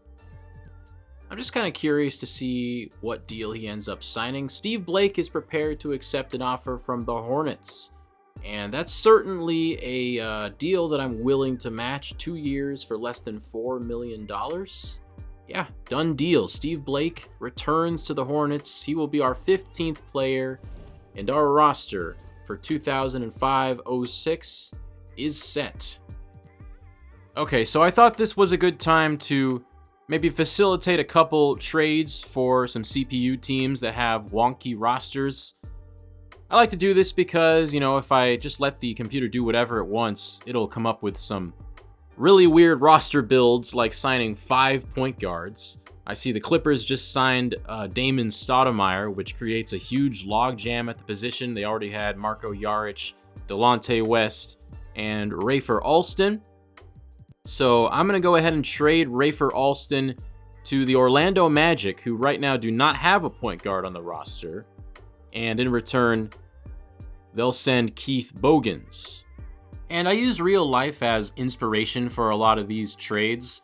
I'm just kind of curious to see what deal he ends up signing. Steve Blake is prepared to accept an offer from the Hornets, and that's certainly a deal that I'm willing to match. 2 years for less than $4 million. Yeah, done deal. Steve Blake returns to the Hornets. He will be our 15th player, and our roster for 2005-06 is set. Okay, so I thought this was a good time to maybe facilitate a couple trades for some CPU teams that have wonky rosters. I like to do this because, if I just let the computer do whatever it wants, it'll come up with some really weird roster builds, like signing 5 point guards. I see the Clippers just signed Damon Stoudemire, which creates a huge logjam at the position. They already had Marco Jaric, Delonte West, and Rafer Alston. So I'm going to go ahead and trade Rafer Alston to the Orlando Magic, who right now do not have a point guard on the roster. And in return, they'll send Keith Bogans. And I use real life as inspiration for a lot of these trades,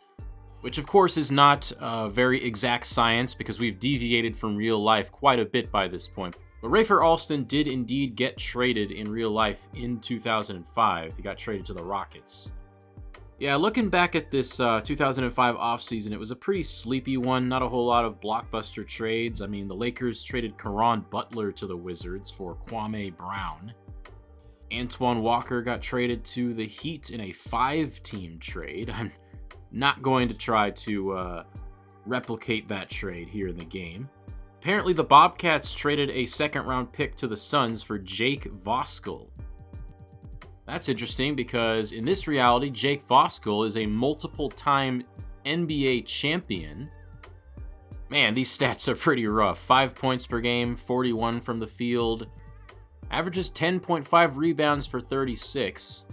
which of course is not very exact science because we've deviated from real life quite a bit by this point. But Rafer Alston did indeed get traded in real life in 2005. He got traded to the Rockets. Yeah, looking back at this 2005 offseason, it was a pretty sleepy one. Not a whole lot of blockbuster trades. I mean, the Lakers traded Caron Butler to the Wizards for Kwame Brown. Antoine Walker got traded to the Heat in a 5-team trade. I'm not going to try to replicate that trade here in the game. Apparently, the Bobcats traded a second-round pick to the Suns for Jake Voskuhl. That's interesting because in this reality, Jake Voskuhl is a multiple-time NBA champion. Man, these stats are pretty rough. 5 points per game, 41 from the field. Averages 10.5 rebounds for 36.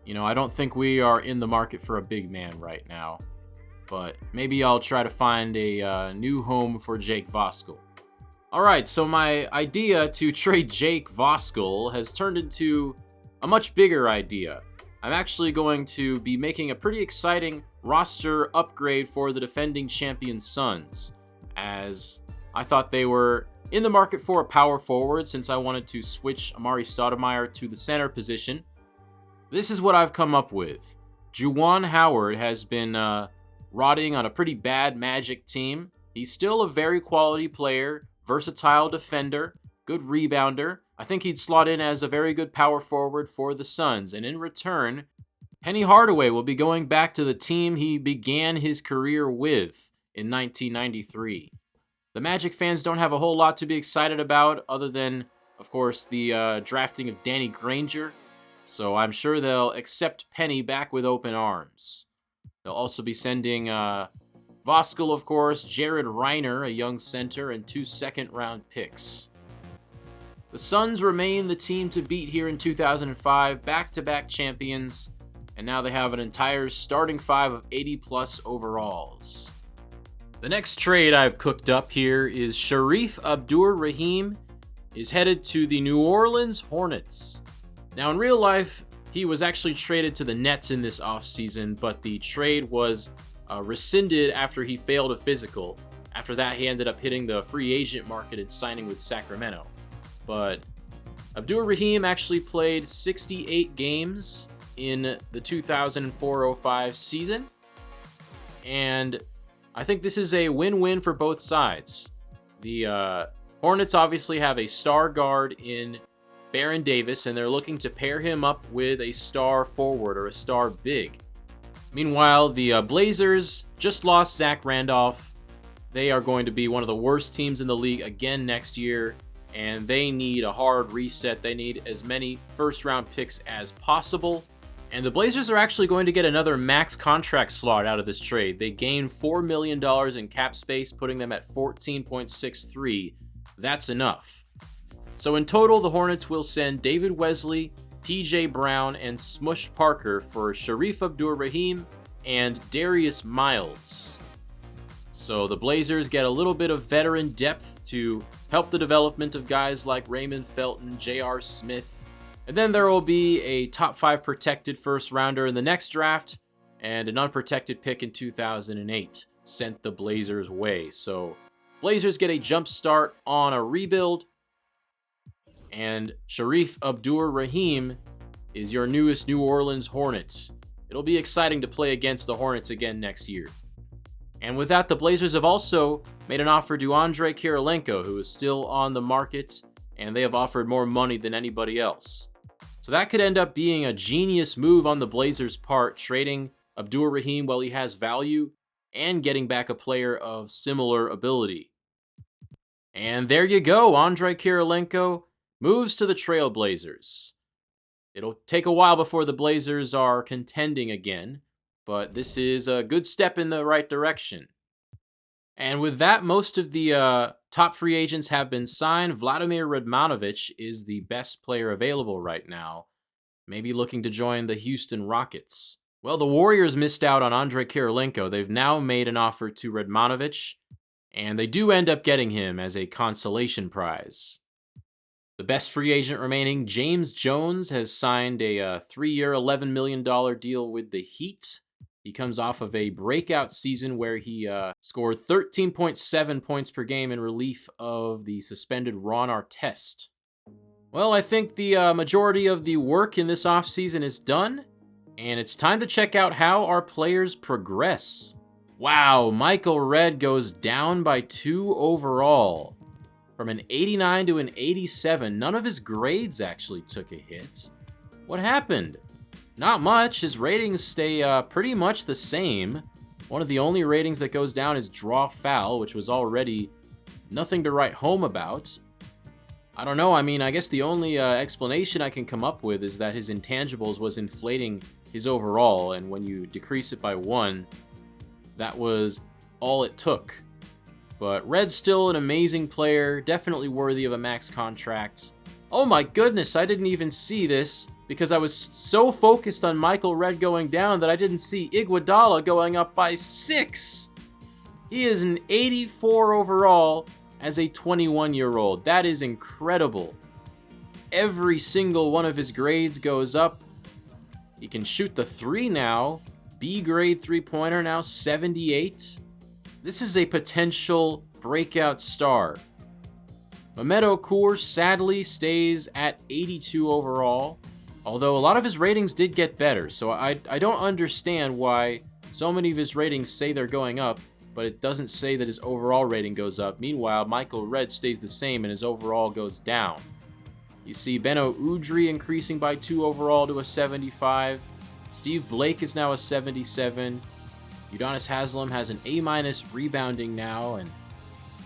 You know, I don't think we are in the market for a big man right now. But maybe I'll try to find a new home for Jake Voskuhl. Alright, so my idea to trade Jake Voskuhl has turned into a much bigger idea. I'm actually going to be making a pretty exciting roster upgrade for the defending champion Suns, as I thought they were in the market for a power forward since I wanted to switch Amari Stoudemire to the center position. This is what I've come up with. Juwan Howard has been rotting on a pretty bad Magic team. He's still a very quality player, versatile defender, good rebounder. I think he'd slot in as a very good power forward for the Suns. And in return, Penny Hardaway will be going back to the team he began his career with in 1993. The Magic fans don't have a whole lot to be excited about other than, of course, the drafting of Danny Granger. So I'm sure they'll accept Penny back with open arms. They'll also be sending Voskuhl, of course, Jared Reiner, a young center, and 2 second-round picks. The Suns remain the team to beat here in 2005, back-to-back champions, and now they have an entire starting 5 of 80-plus overalls. The next trade I've cooked up here is Shareef Abdur-Rahim is headed to the New Orleans Hornets. Now, in real life, he was actually traded to the Nets in this offseason, but the trade was rescinded after he failed a physical. After that, he ended up hitting the free agent market and signing with Sacramento. But Abdur-Rahim actually played 68 games in the 2004-05 season, and I think this is a win-win for both sides. The Hornets obviously have a star guard in Baron Davis, and they're looking to pair him up with a star forward or a star big. Meanwhile, the Blazers just lost Zach Randolph. They are going to be one of the worst teams in the league again next year, and they need a hard reset. They need as many first-round picks as possible. And the Blazers are actually going to get another max contract slot out of this trade. They gain $4 million in cap space, putting them at 14.63. That's enough. So in total, the Hornets will send David Wesley, PJ Brown, and Smush Parker for Shareef Abdur-Rahim and Darius Miles. So the Blazers get a little bit of veteran depth to help the development of guys like Raymond Felton, J.R. Smith. And then there will be a top 5 protected first rounder in the next draft and an unprotected pick in 2008 sent the Blazers' way. So Blazers get a jump start on a rebuild, and Shareef Abdur-Rahim is your newest New Orleans Hornets. It'll be exciting to play against the Hornets again next year. And with that, the Blazers have also made an offer to Andrei Kirilenko, who is still on the market, and they have offered more money than anybody else. So that could end up being a genius move on the Blazers' part, trading Abdur-Rahim while he has value and getting back a player of similar ability. And there you go, Andrei Kirilenko moves to the Trailblazers. It'll take a while before the Blazers are contending again, but this is a good step in the right direction. And with that, most of the top free agents have been signed. Vladimir Radmanovic is the best player available right now, maybe looking to join the Houston Rockets. Well, the Warriors missed out on Andrei Kirilenko. They've now made an offer to Radmanovic, and they do end up getting him as a consolation prize. The best free agent remaining, James Jones, has signed a 3-year, $11 million deal with the Heat. He comes off of a breakout season where he scored 13.7 points per game in relief of the suspended Ron Artest. Well, I think the majority of the work in this offseason is done, And it's time to check out how our players progress. Wow, Michael Redd goes down by 2 overall. From an 89 to an 87. None of his grades actually took a hit. What happened? Not much. His ratings stay pretty much the same. One of the only ratings that goes down is draw foul, which was already nothing to write home about. I don't know. I mean, I guess the only explanation I can come up with is that his intangibles was inflating his overall, and when you decrease it by 1, that was all it took. But Redd's still an amazing player, definitely worthy of a max contract. Oh my goodness, I didn't even see this because I was so focused on Michael Redd going down that I didn't see Iguodala going up by 6. He is an 84 overall as a 21-year-old. That is incredible. Every single one of his grades goes up. He can shoot the 3 now. B grade three-pointer now, 78. This is a potential breakout star. Mehmet Okur sadly stays at 82 overall, although a lot of his ratings did get better, so I don't understand why so many of his ratings say they're going up, but it doesn't say that his overall rating goes up. Meanwhile, Michael Redd stays the same and his overall goes down. You see Beno Udrih increasing by 2 overall to a 75. Steve Blake is now a 77. Udonis Haslem has an A- rebounding now and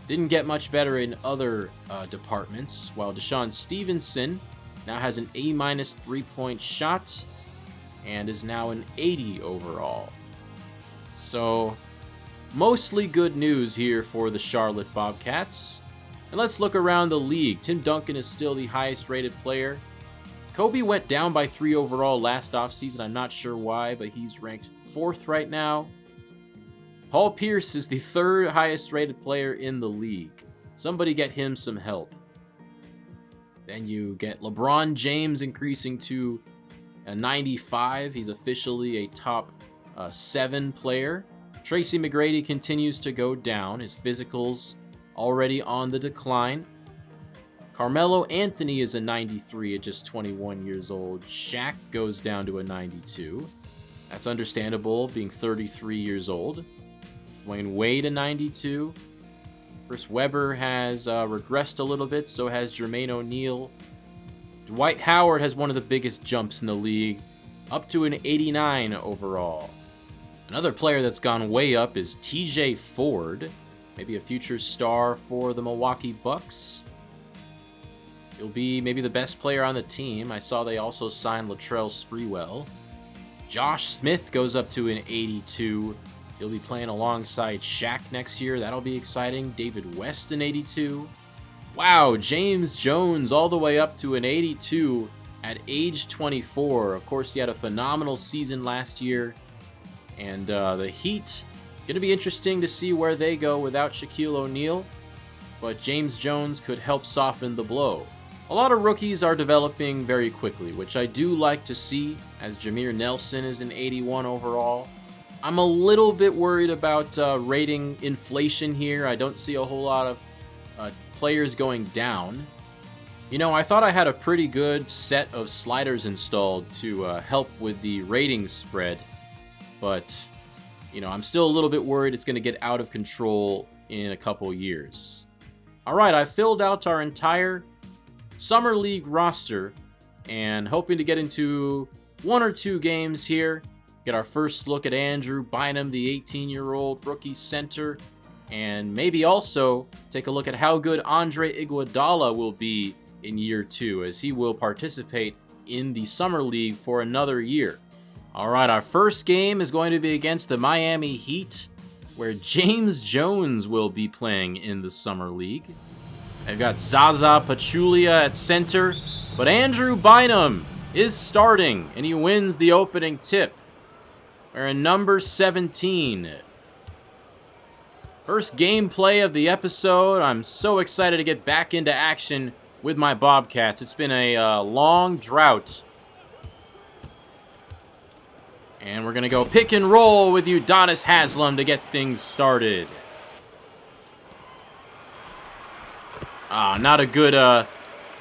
didn't get much better in other departments, while Deshaun Stevenson now has an A- 3-point shot and is now an 80 overall. So, mostly good news here for the Charlotte Bobcats. And let's look around the league. Tim Duncan is still the highest rated player. Kobe went down by 3 overall last offseason. I'm not sure why, but he's ranked 4th right now. Paul Pierce is the 3rd highest rated player in the league. Somebody get him some help. Then you get LeBron James increasing to a 95. He's officially a top 7 player. Tracy McGrady continues to go down. His physicals already on the decline. Carmelo Anthony is a 93 at just 21 years old. Shaq goes down to a 92. That's understandable, being 33 years old. Dwayne Wade a 92. Chris Webber has regressed a little bit, so has Jermaine O'Neal. Dwight Howard has one of the biggest jumps in the league, up to an 89 overall. Another player that's gone way up is TJ Ford, maybe a future star for the Milwaukee Bucks. He'll be maybe the best player on the team. I saw they also signed Latrell Sprewell. Josh Smith goes up to an 82. He'll be playing alongside Shaq next year. That'll be exciting. David West an 82. Wow, James Jones all the way up to an 82 at age 24. Of course, he had a phenomenal season last year. And the Heat, going to be interesting to see where they go without Shaquille O'Neal. But James Jones could help soften the blow. A lot of rookies are developing very quickly, which I do like to see, as Jameer Nelson is an 81 overall. I'm a little bit worried about rating inflation here. I don't see a whole lot of players going down. You know, I thought I had a pretty good set of sliders installed to help with the rating spread, but, you know, I'm still a little bit worried it's going to get out of control in a couple years. All right, I filled out our entire Summer League roster and hoping to get into 1 or 2 games here. Get our first look at Andrew Bynum, the 18-year-old rookie center, and maybe also take a look at how good Andre Iguodala will be in year 2, as he will participate in the Summer League for another year. All right, our first game is going to be against the Miami Heat, where James Jones will be playing in the Summer League. They've got Zaza Pachulia at center, but Andrew Bynum is starting, and he wins the opening tip. Wearing number 17. First gameplay of the episode. I'm so excited to get back into action with my Bobcats. It's been a long drought. And we're going to go pick and roll with Udonis Haslem to get things started. Not a good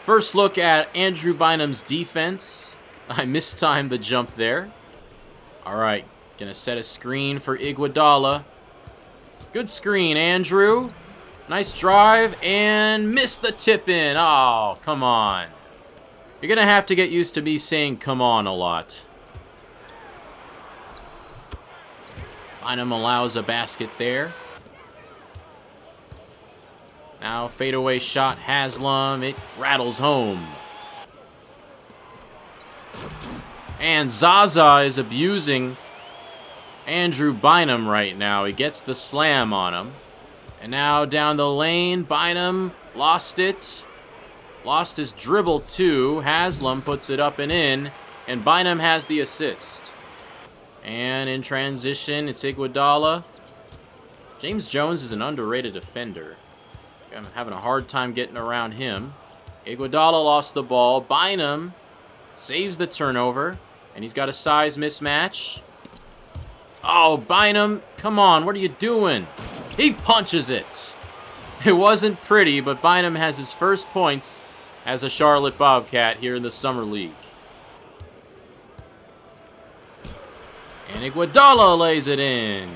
first look at Andrew Bynum's defense. I mistimed the jump there. All right, gonna set a screen for Iguodala. Good screen, Andrew. Nice drive, and missed the tip in. Oh, come on. You're gonna have to get used to me saying come on a lot. Bynum allows a basket there. Now fadeaway shot, Haslam. It rattles home. And Zaza is abusing Andrew Bynum right now. He gets the slam on him. And now down the lane, Bynum lost it. Lost his dribble too. Haslam puts it up and in. And Bynum has the assist. And in transition, it's Iguodala. James Jones is an underrated defender. I'm having a hard time getting around him. Iguodala lost the ball. Bynum saves the turnover. And he's got a size mismatch. Oh, Bynum, come on, what are you doing? He punches it. It wasn't pretty, but Bynum has his first points as a Charlotte Bobcat here in the Summer League. And Iguodala lays it in.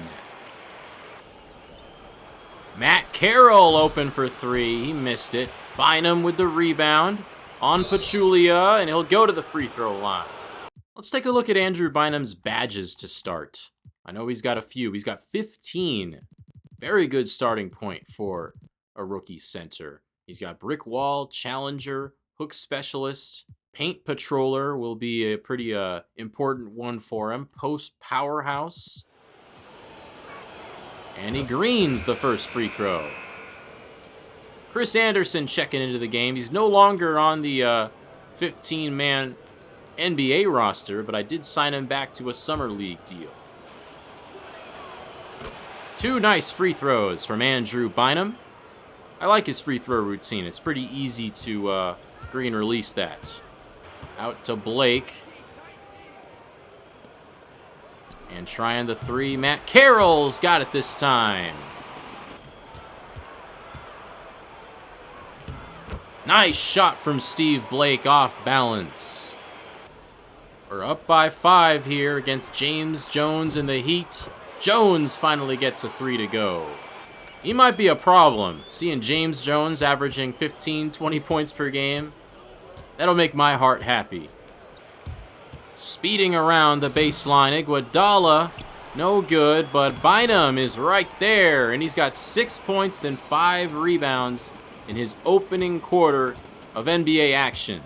Matt Carroll open for three. He missed it. Bynum with the rebound on Pachulia, and he'll go to the free throw line. Let's take a look at Andrew Bynum's badges to start. I know he's got a few. He's got 15. Very good starting point for a rookie center. He's got brick wall, challenger, hook specialist, paint patroller will be a pretty important one for him. Post powerhouse. And he greens the first free throw. Chris Anderson checking into the game. He's no longer on the 15-man NBA roster, but I did sign him back to a Summer League deal. Two nice free throws from Andrew Bynum. I like his free throw routine. It's pretty easy to green release that. Out to Blake. And trying the three. Matt Carroll's got it this time. Nice shot from Steve Blake off balance. We're up by 5 here against James Jones in the Heat. Jones finally gets a 3 to go. He might be a problem. Seeing James Jones averaging 15, 20 points per game, that'll make my heart happy. Speeding around the baseline, Iguodala, no good, but Bynum is right there, and he's got 6 points and 5 rebounds in his opening quarter of NBA action.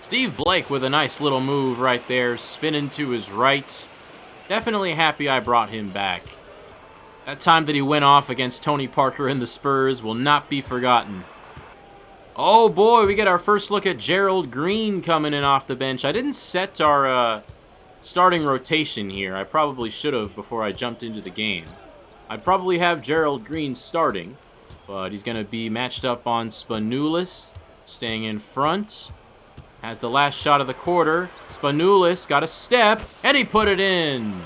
Steve Blake with a nice little move right there, spinning to his right. Definitely happy I brought him back. That time that he went off against Tony Parker and the Spurs will not be forgotten. Oh boy, we get our first look at Gerald Green coming in off the bench. I didn't set our starting rotation here. I probably should have before I jumped into the game. I'd probably have Gerald Green starting, but he's going to be matched up on Spanulis, staying in front. Has the last shot of the quarter. Spanulis got a step, and he put it in.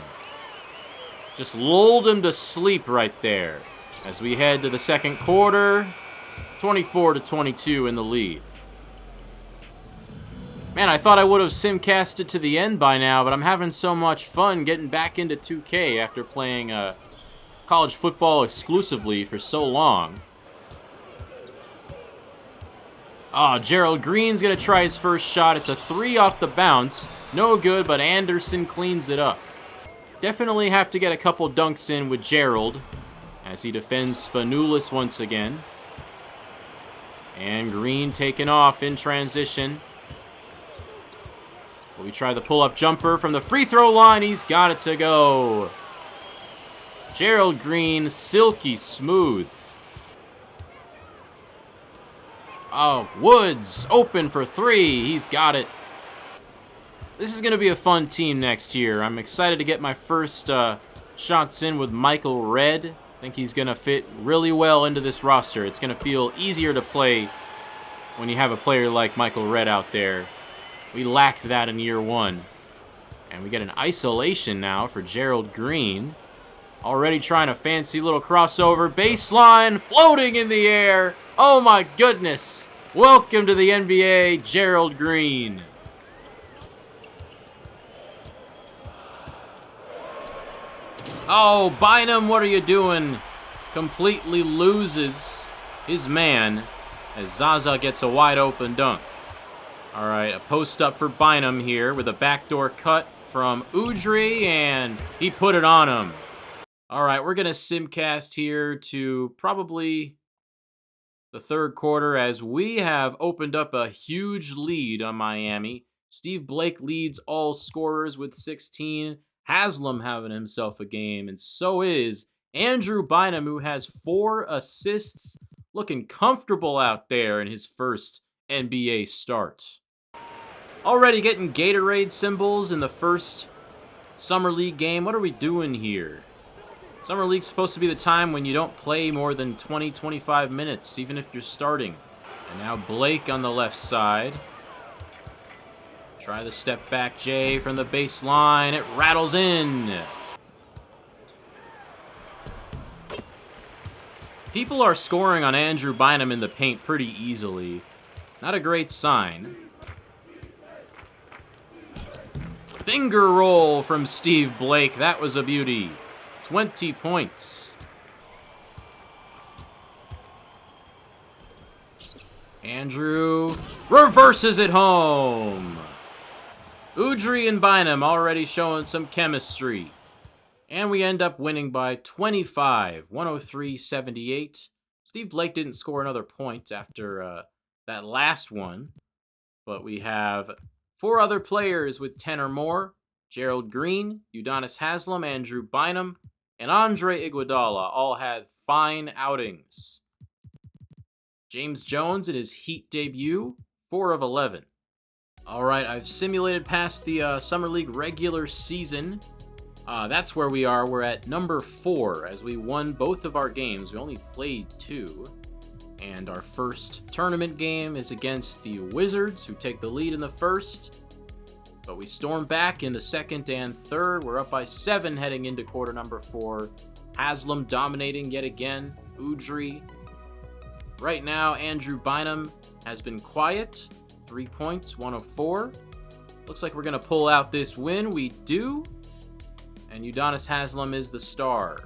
Just lulled him to sleep right there. As we head to the second quarter, 24-22 in the lead. Man, I thought I would have simcasted to the end by now, but I'm having so much fun getting back into 2K after playing college football exclusively for so long. Oh, Gerald Green's going to try his first shot. It's a 3 off the bounce. No good, but Anderson cleans it up. Definitely have to get a couple dunks in with Gerald as he defends Spanulis once again. And Green taken off in transition. Will we try the pull-up jumper from the free throw line? He's got it to go. Gerald Green, silky smooth. Oh, Woods open for 3. He's got it. This is going to be a fun team next year. I'm excited to get my first shots in with Michael Redd. I think he's going to fit really well into this roster. It's going to feel easier to play when you have a player like Michael Redd out there. We lacked that in year 1. And we get an isolation now for Gerald Green. Already trying a fancy little crossover. Baseline, floating in the air. Oh my goodness. Welcome to the NBA, Gerald Green. Oh, Bynum, what are you doing? Completely loses his man as Zaza gets a wide open dunk. All right, a post up for Bynum here with a backdoor cut from Udry, and he put it on him. All right, we're going to simcast here to probably the third quarter as we have opened up a huge lead on Miami. Steve Blake leads all scorers with 16. Haslam having himself a game, and so is Andrew Bynum, who has 4 assists, looking comfortable out there in his first NBA start. Already getting Gatorade symbols in the first Summer League game. What are we doing here? Summer League's supposed to be the time when you don't play more than 20-25 minutes, even if you're starting. And now Blake on the left side. Try the step back J from the baseline. It rattles in. People are scoring on Andrew Bynum in the paint pretty easily. Not a great sign. Finger roll from Steve Blake. That was a beauty. 20 points. Andrew reverses it home. Udry and Bynum already showing some chemistry. And we end up winning by 25, 103-78. Steve Blake didn't score another point after that last one. But we have 4 other players with 10 or more. Gerald Green, Udonis Haslam, Andrew Bynum, and Andre Iguodala all had fine outings. James Jones in his Heat debut, 4 of 11. All right, I've simulated past the Summer League regular season. That's where we are. We're at number 4 as we won both of our games. We only played 2. And our first tournament game is against the Wizards, who take the lead in the first. But we storm back in the second and third. We're up by 7 heading into quarter number 4. Haslam dominating yet again. Udry. Right now, Andrew Bynum has been quiet. 3 points, 1 of 4. Looks like we're going to pull out this win. We do. And Udonis Haslam is the star.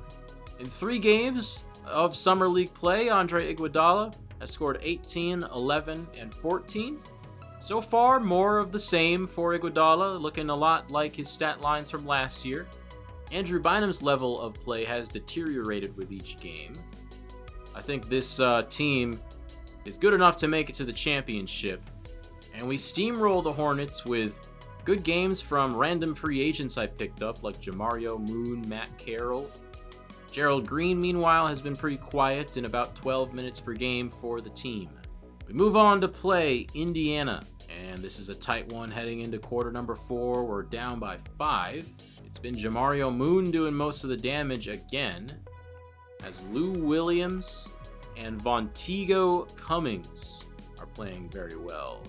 In 3 games of Summer League play, Andre Iguodala has scored 18, 11, and 14. So far, more of the same for Iguodala, looking a lot like his stat lines from last year. Andrew Bynum's level of play has deteriorated with each game. I think this team is good enough to make it to the championship. And we steamroll the Hornets with good games from random free agents I picked up, like Jamario Moon, Matt Carroll. Gerald Green, meanwhile, has been pretty quiet in about 12 minutes per game for the team. We move on to play Indiana, and this is a tight one heading into quarter number 4. We're down by 5. It's been Jamario Moon doing most of the damage again, as Lou Williams and Vontigo Cummings are playing very well.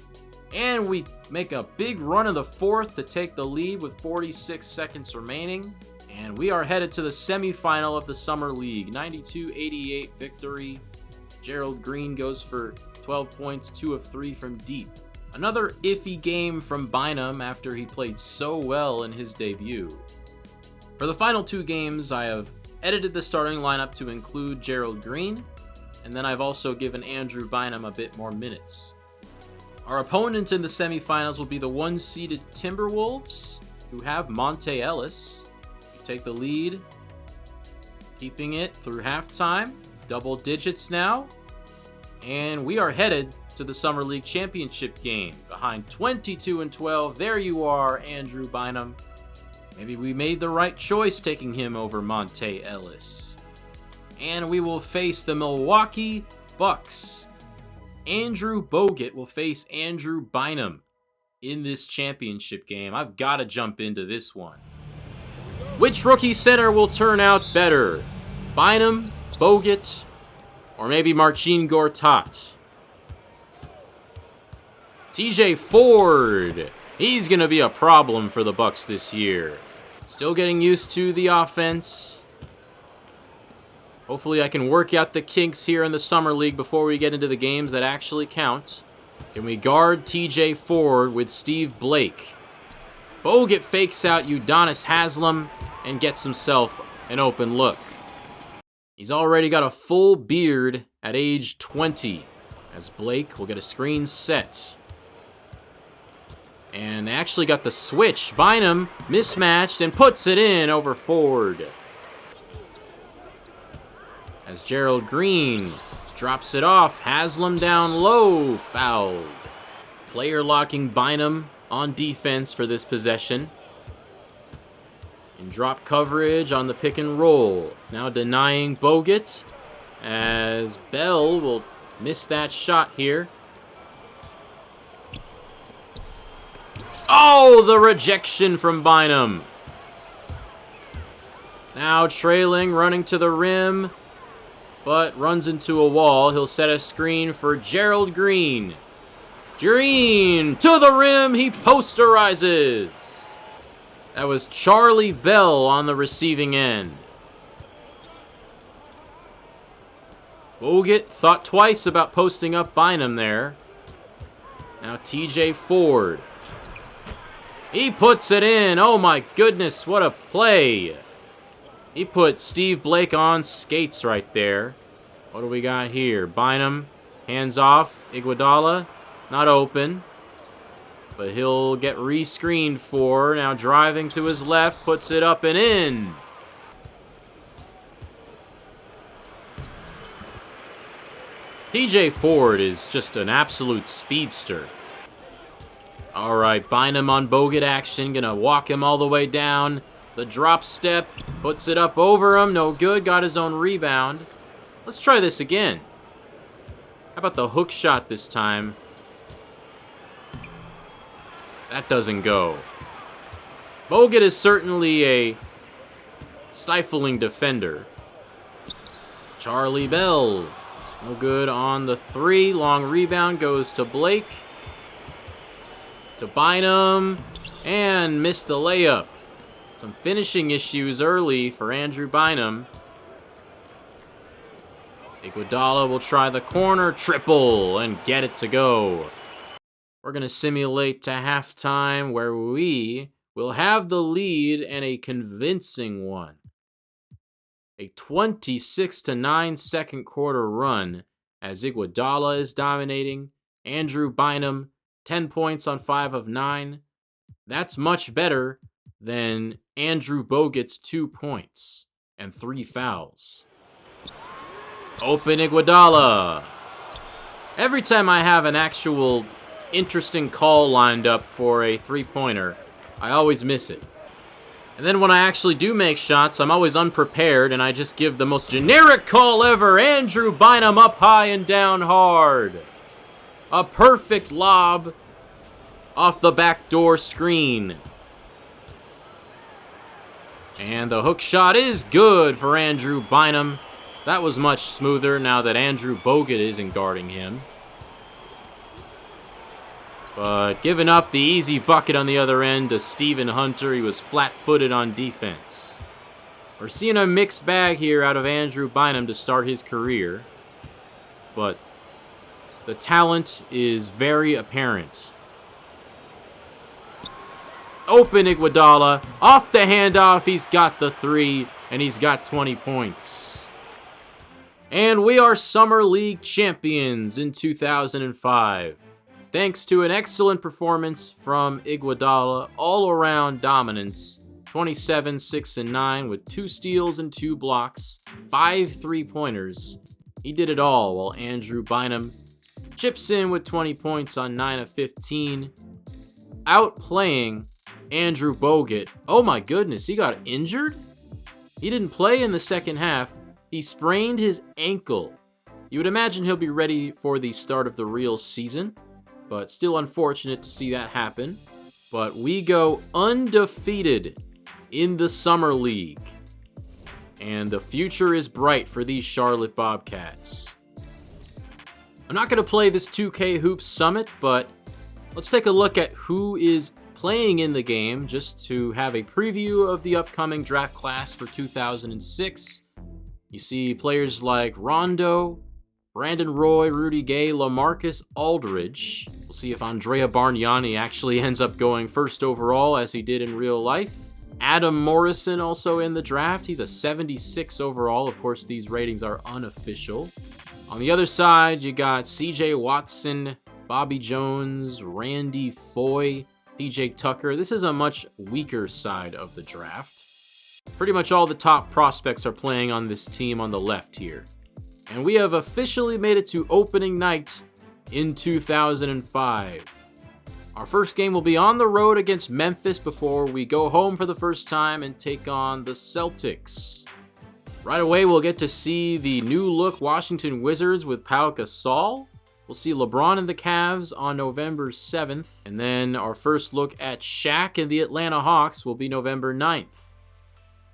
And we make a big run of the 4th to take the lead with 46 seconds remaining. And we are headed to the semifinal of the Summer League. 92-88 victory. Gerald Green goes for 12 points, 2 of 3 from deep. Another iffy game from Bynum after he played so well in his debut. For the final 2 games, I have edited the starting lineup to include Gerald Green, and then I've also given Andrew Bynum a bit more minutes. Our opponent in the semifinals will be the 1-seeded Timberwolves, who have Monte Ellis. We take the lead, keeping it through halftime, double digits now, and we are headed to the Summer League Championship game behind 22-12. There you are, Andrew Bynum. Maybe we made the right choice taking him over Monte Ellis. And we will face the Milwaukee Bucks. Andrew Bogut will face Andrew Bynum in this championship game. I've got to jump into this one. Which rookie center will turn out better? Bynum, Bogut, or maybe Marcin Gortat? TJ Ford. He's going to be a problem for the Bucks this year. Still getting used to the offense. Hopefully I can work out the kinks here in the Summer League before we get into the games that actually count. Can we guard TJ Ford with Steve Blake? Bogut fakes out Udonis Haslam and gets himself an open look. He's already got a full beard at age 20, as Blake will get a screen set. And they actually got the switch. Bynum mismatched and puts it in over Ford. As Gerald Green drops it off, Haslam down low, fouled. Player locking Bynum on defense for this possession. In drop coverage on the pick and roll. Now denying Bogut, as Bell will miss that shot here. Oh, the rejection from Bynum. Now trailing, running to the rim, but runs into a wall. He'll set a screen for Gerald Green. Green to the rim, he posterizes. That was Charlie Bell on the receiving end. Bogut thought twice about posting up Bynum there. Now TJ Ford. He puts it in. Oh my goodness, what a play. He put Steve Blake on skates right there. What do we got here? Bynum, hands off. Iguodala, not open. But he'll get re-screened for. Now driving to his left, puts it up and in. TJ Ford is just an absolute speedster. All right, Bynum on Bogut action. Gonna walk him all the way down. The drop step, puts it up over him. No good, got his own rebound. Let's try this again. How about the hook shot this time? That doesn't go. Bogut is certainly a stifling defender. Charlie Bell. No good on the three. Long rebound goes to Blake. To Bynum. And missed the layup. Some finishing issues early for Andrew Bynum. Iguodala will try the corner triple and get it to go. We're going to simulate to halftime where we will have the lead and a convincing one. A 26-9 second quarter run as Iguodala is dominating. Andrew Bynum, 10 points on 5 of 9. That's much better than Andrew Bogut's 2 points and 3 fouls. Open Iguodala. Every time I have an actual interesting call lined up for a three-pointer, I always miss it. And then when I actually do make shots, I'm always unprepared, and I just give the most generic call ever. Andrew Bynum up high and down hard. A perfect lob off the backdoor screen. And the hook shot is good for Andrew Bynum. That was much smoother now that Andrew Bogut isn't guarding him. But giving up the easy bucket on the other end to Stephen Hunter. He was flat-footed on defense. We're seeing a mixed bag here out of Andrew Bynum to start his career. But the talent is very apparent. Open Iguodala. Off the handoff. He's got the three. And he's got 20 points. And we are Summer League champions in 2005. Thanks to an excellent performance from Iguodala, all-around dominance, 27, 6, and 9 with 2 steals and 2 blocks, 5 3-pointers. He did it all while Andrew Bynum chips in with 20 points on 9 of 15, outplaying Andrew Bogut. Oh my goodness, he got injured? He didn't play in the second half. He sprained his ankle. You would imagine he'll be ready for the start of the real season. But still unfortunate to see that happen. But we go undefeated in the Summer League. And the future is bright for these Charlotte Bobcats. I'm not going to play this 2K Hoops Summit, but let's take a look at who is playing in the game just to have a preview of the upcoming draft class for 2006. You see players like Rondo, Brandon Roy, Rudy Gay, LaMarcus Aldridge. We'll see if Andrea Bargnani actually ends up going first overall as he did in real life. Adam Morrison also in the draft. He's a 76 overall. Of course, these ratings are unofficial. On the other side, you got CJ Watson, Bobby Jones, Randy Foye, PJ Tucker. This is a much weaker side of the draft. Pretty much all the top prospects are playing on this team on the left here. And we have officially made it to opening night in 2005. Our first game will be on the road against Memphis before we go home for the first time and take on the Celtics. Right away, we'll get to see the new-look Washington Wizards with Pau Gasol. We'll see LeBron and the Cavs on November 7th. And then our first look at Shaq and the Atlanta Hawks will be November 9th.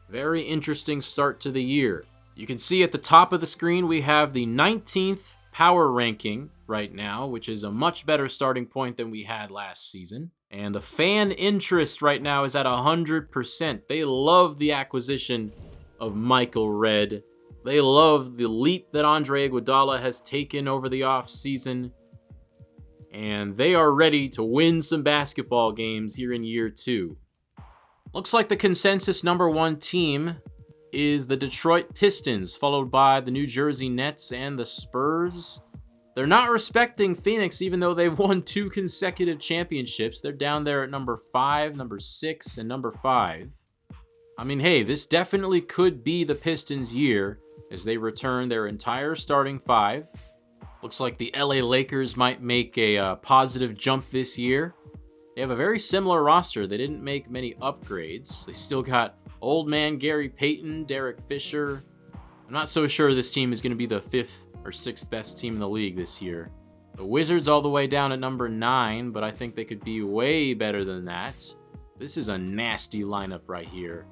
Very interesting start to the year. You can see at the top of the screen we have the 19th power ranking right now, which is a much better starting point than we had last season. And the fan interest right now is at 100%. They love the acquisition of Michael Redd. They love the leap that Andre Iguodala has taken over the offseason. And they are ready to win some basketball games here in year 2. Looks like the consensus number 1 team is the Detroit Pistons, followed by the New Jersey Nets and the Spurs. They're not respecting Phoenix, even though they've won 2 consecutive championships. They're down there at number 5, number 6, and number 5. I mean, hey, this definitely could be the Pistons' year as they return their entire starting 5. Looks like the LA Lakers might make a positive jump this year. They have a very similar roster. They didn't make many upgrades. They still got old man Gary Payton, Derek Fisher. I'm not so sure this team is going to be the 5th or 6th best team in the league this year. The Wizards all the way down at number 9, but I think they could be way better than that. This is a nasty lineup right here.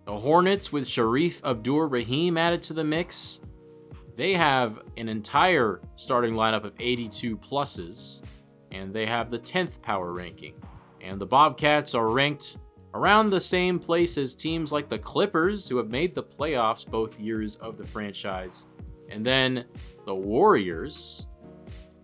The Hornets with Sharif Abdur-Rahim added to the mix. They have an entire starting lineup of 82 pluses, and they have the 10th power ranking. And the Bobcats are ranked around the same place as teams like the Clippers, who have made the playoffs both years of the franchise. And then the Warriors.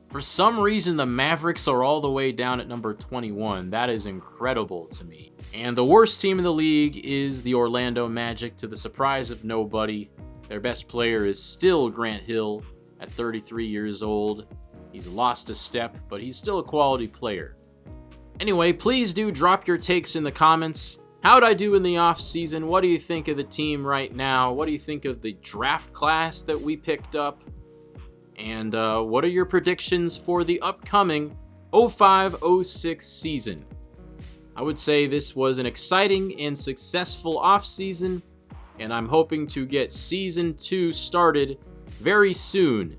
For some reason, the Mavericks are all the way down at number 21. That is incredible to me. And the worst team in the league is the Orlando Magic, to the surprise of nobody. Their best player is still Grant Hill at 33 years old. He's lost a step, but he's still a quality player. Anyway, please do drop your takes in the comments. How'd I do in the offseason? What do you think of the team right now? What do you think of the draft class that we picked up? And what are your predictions for the upcoming 05-06 season? I would say this was an exciting and successful offseason, and I'm hoping to get Season 2 started very soon.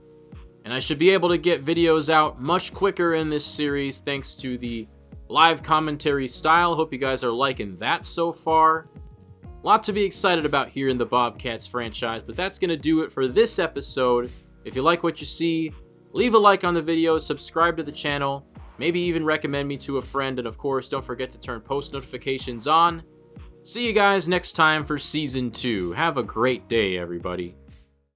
And I should be able to get videos out much quicker in this series thanks to the live commentary style. Hope you guys are liking that so far. A lot to be excited about here in the Bobcats franchise, but that's going to do it for this episode. If you like what you see, leave a like on the video, subscribe to the channel, maybe even recommend me to a friend, and of course, don't forget to turn post notifications on. See you guys next time for Season 2. Have a great day, everybody.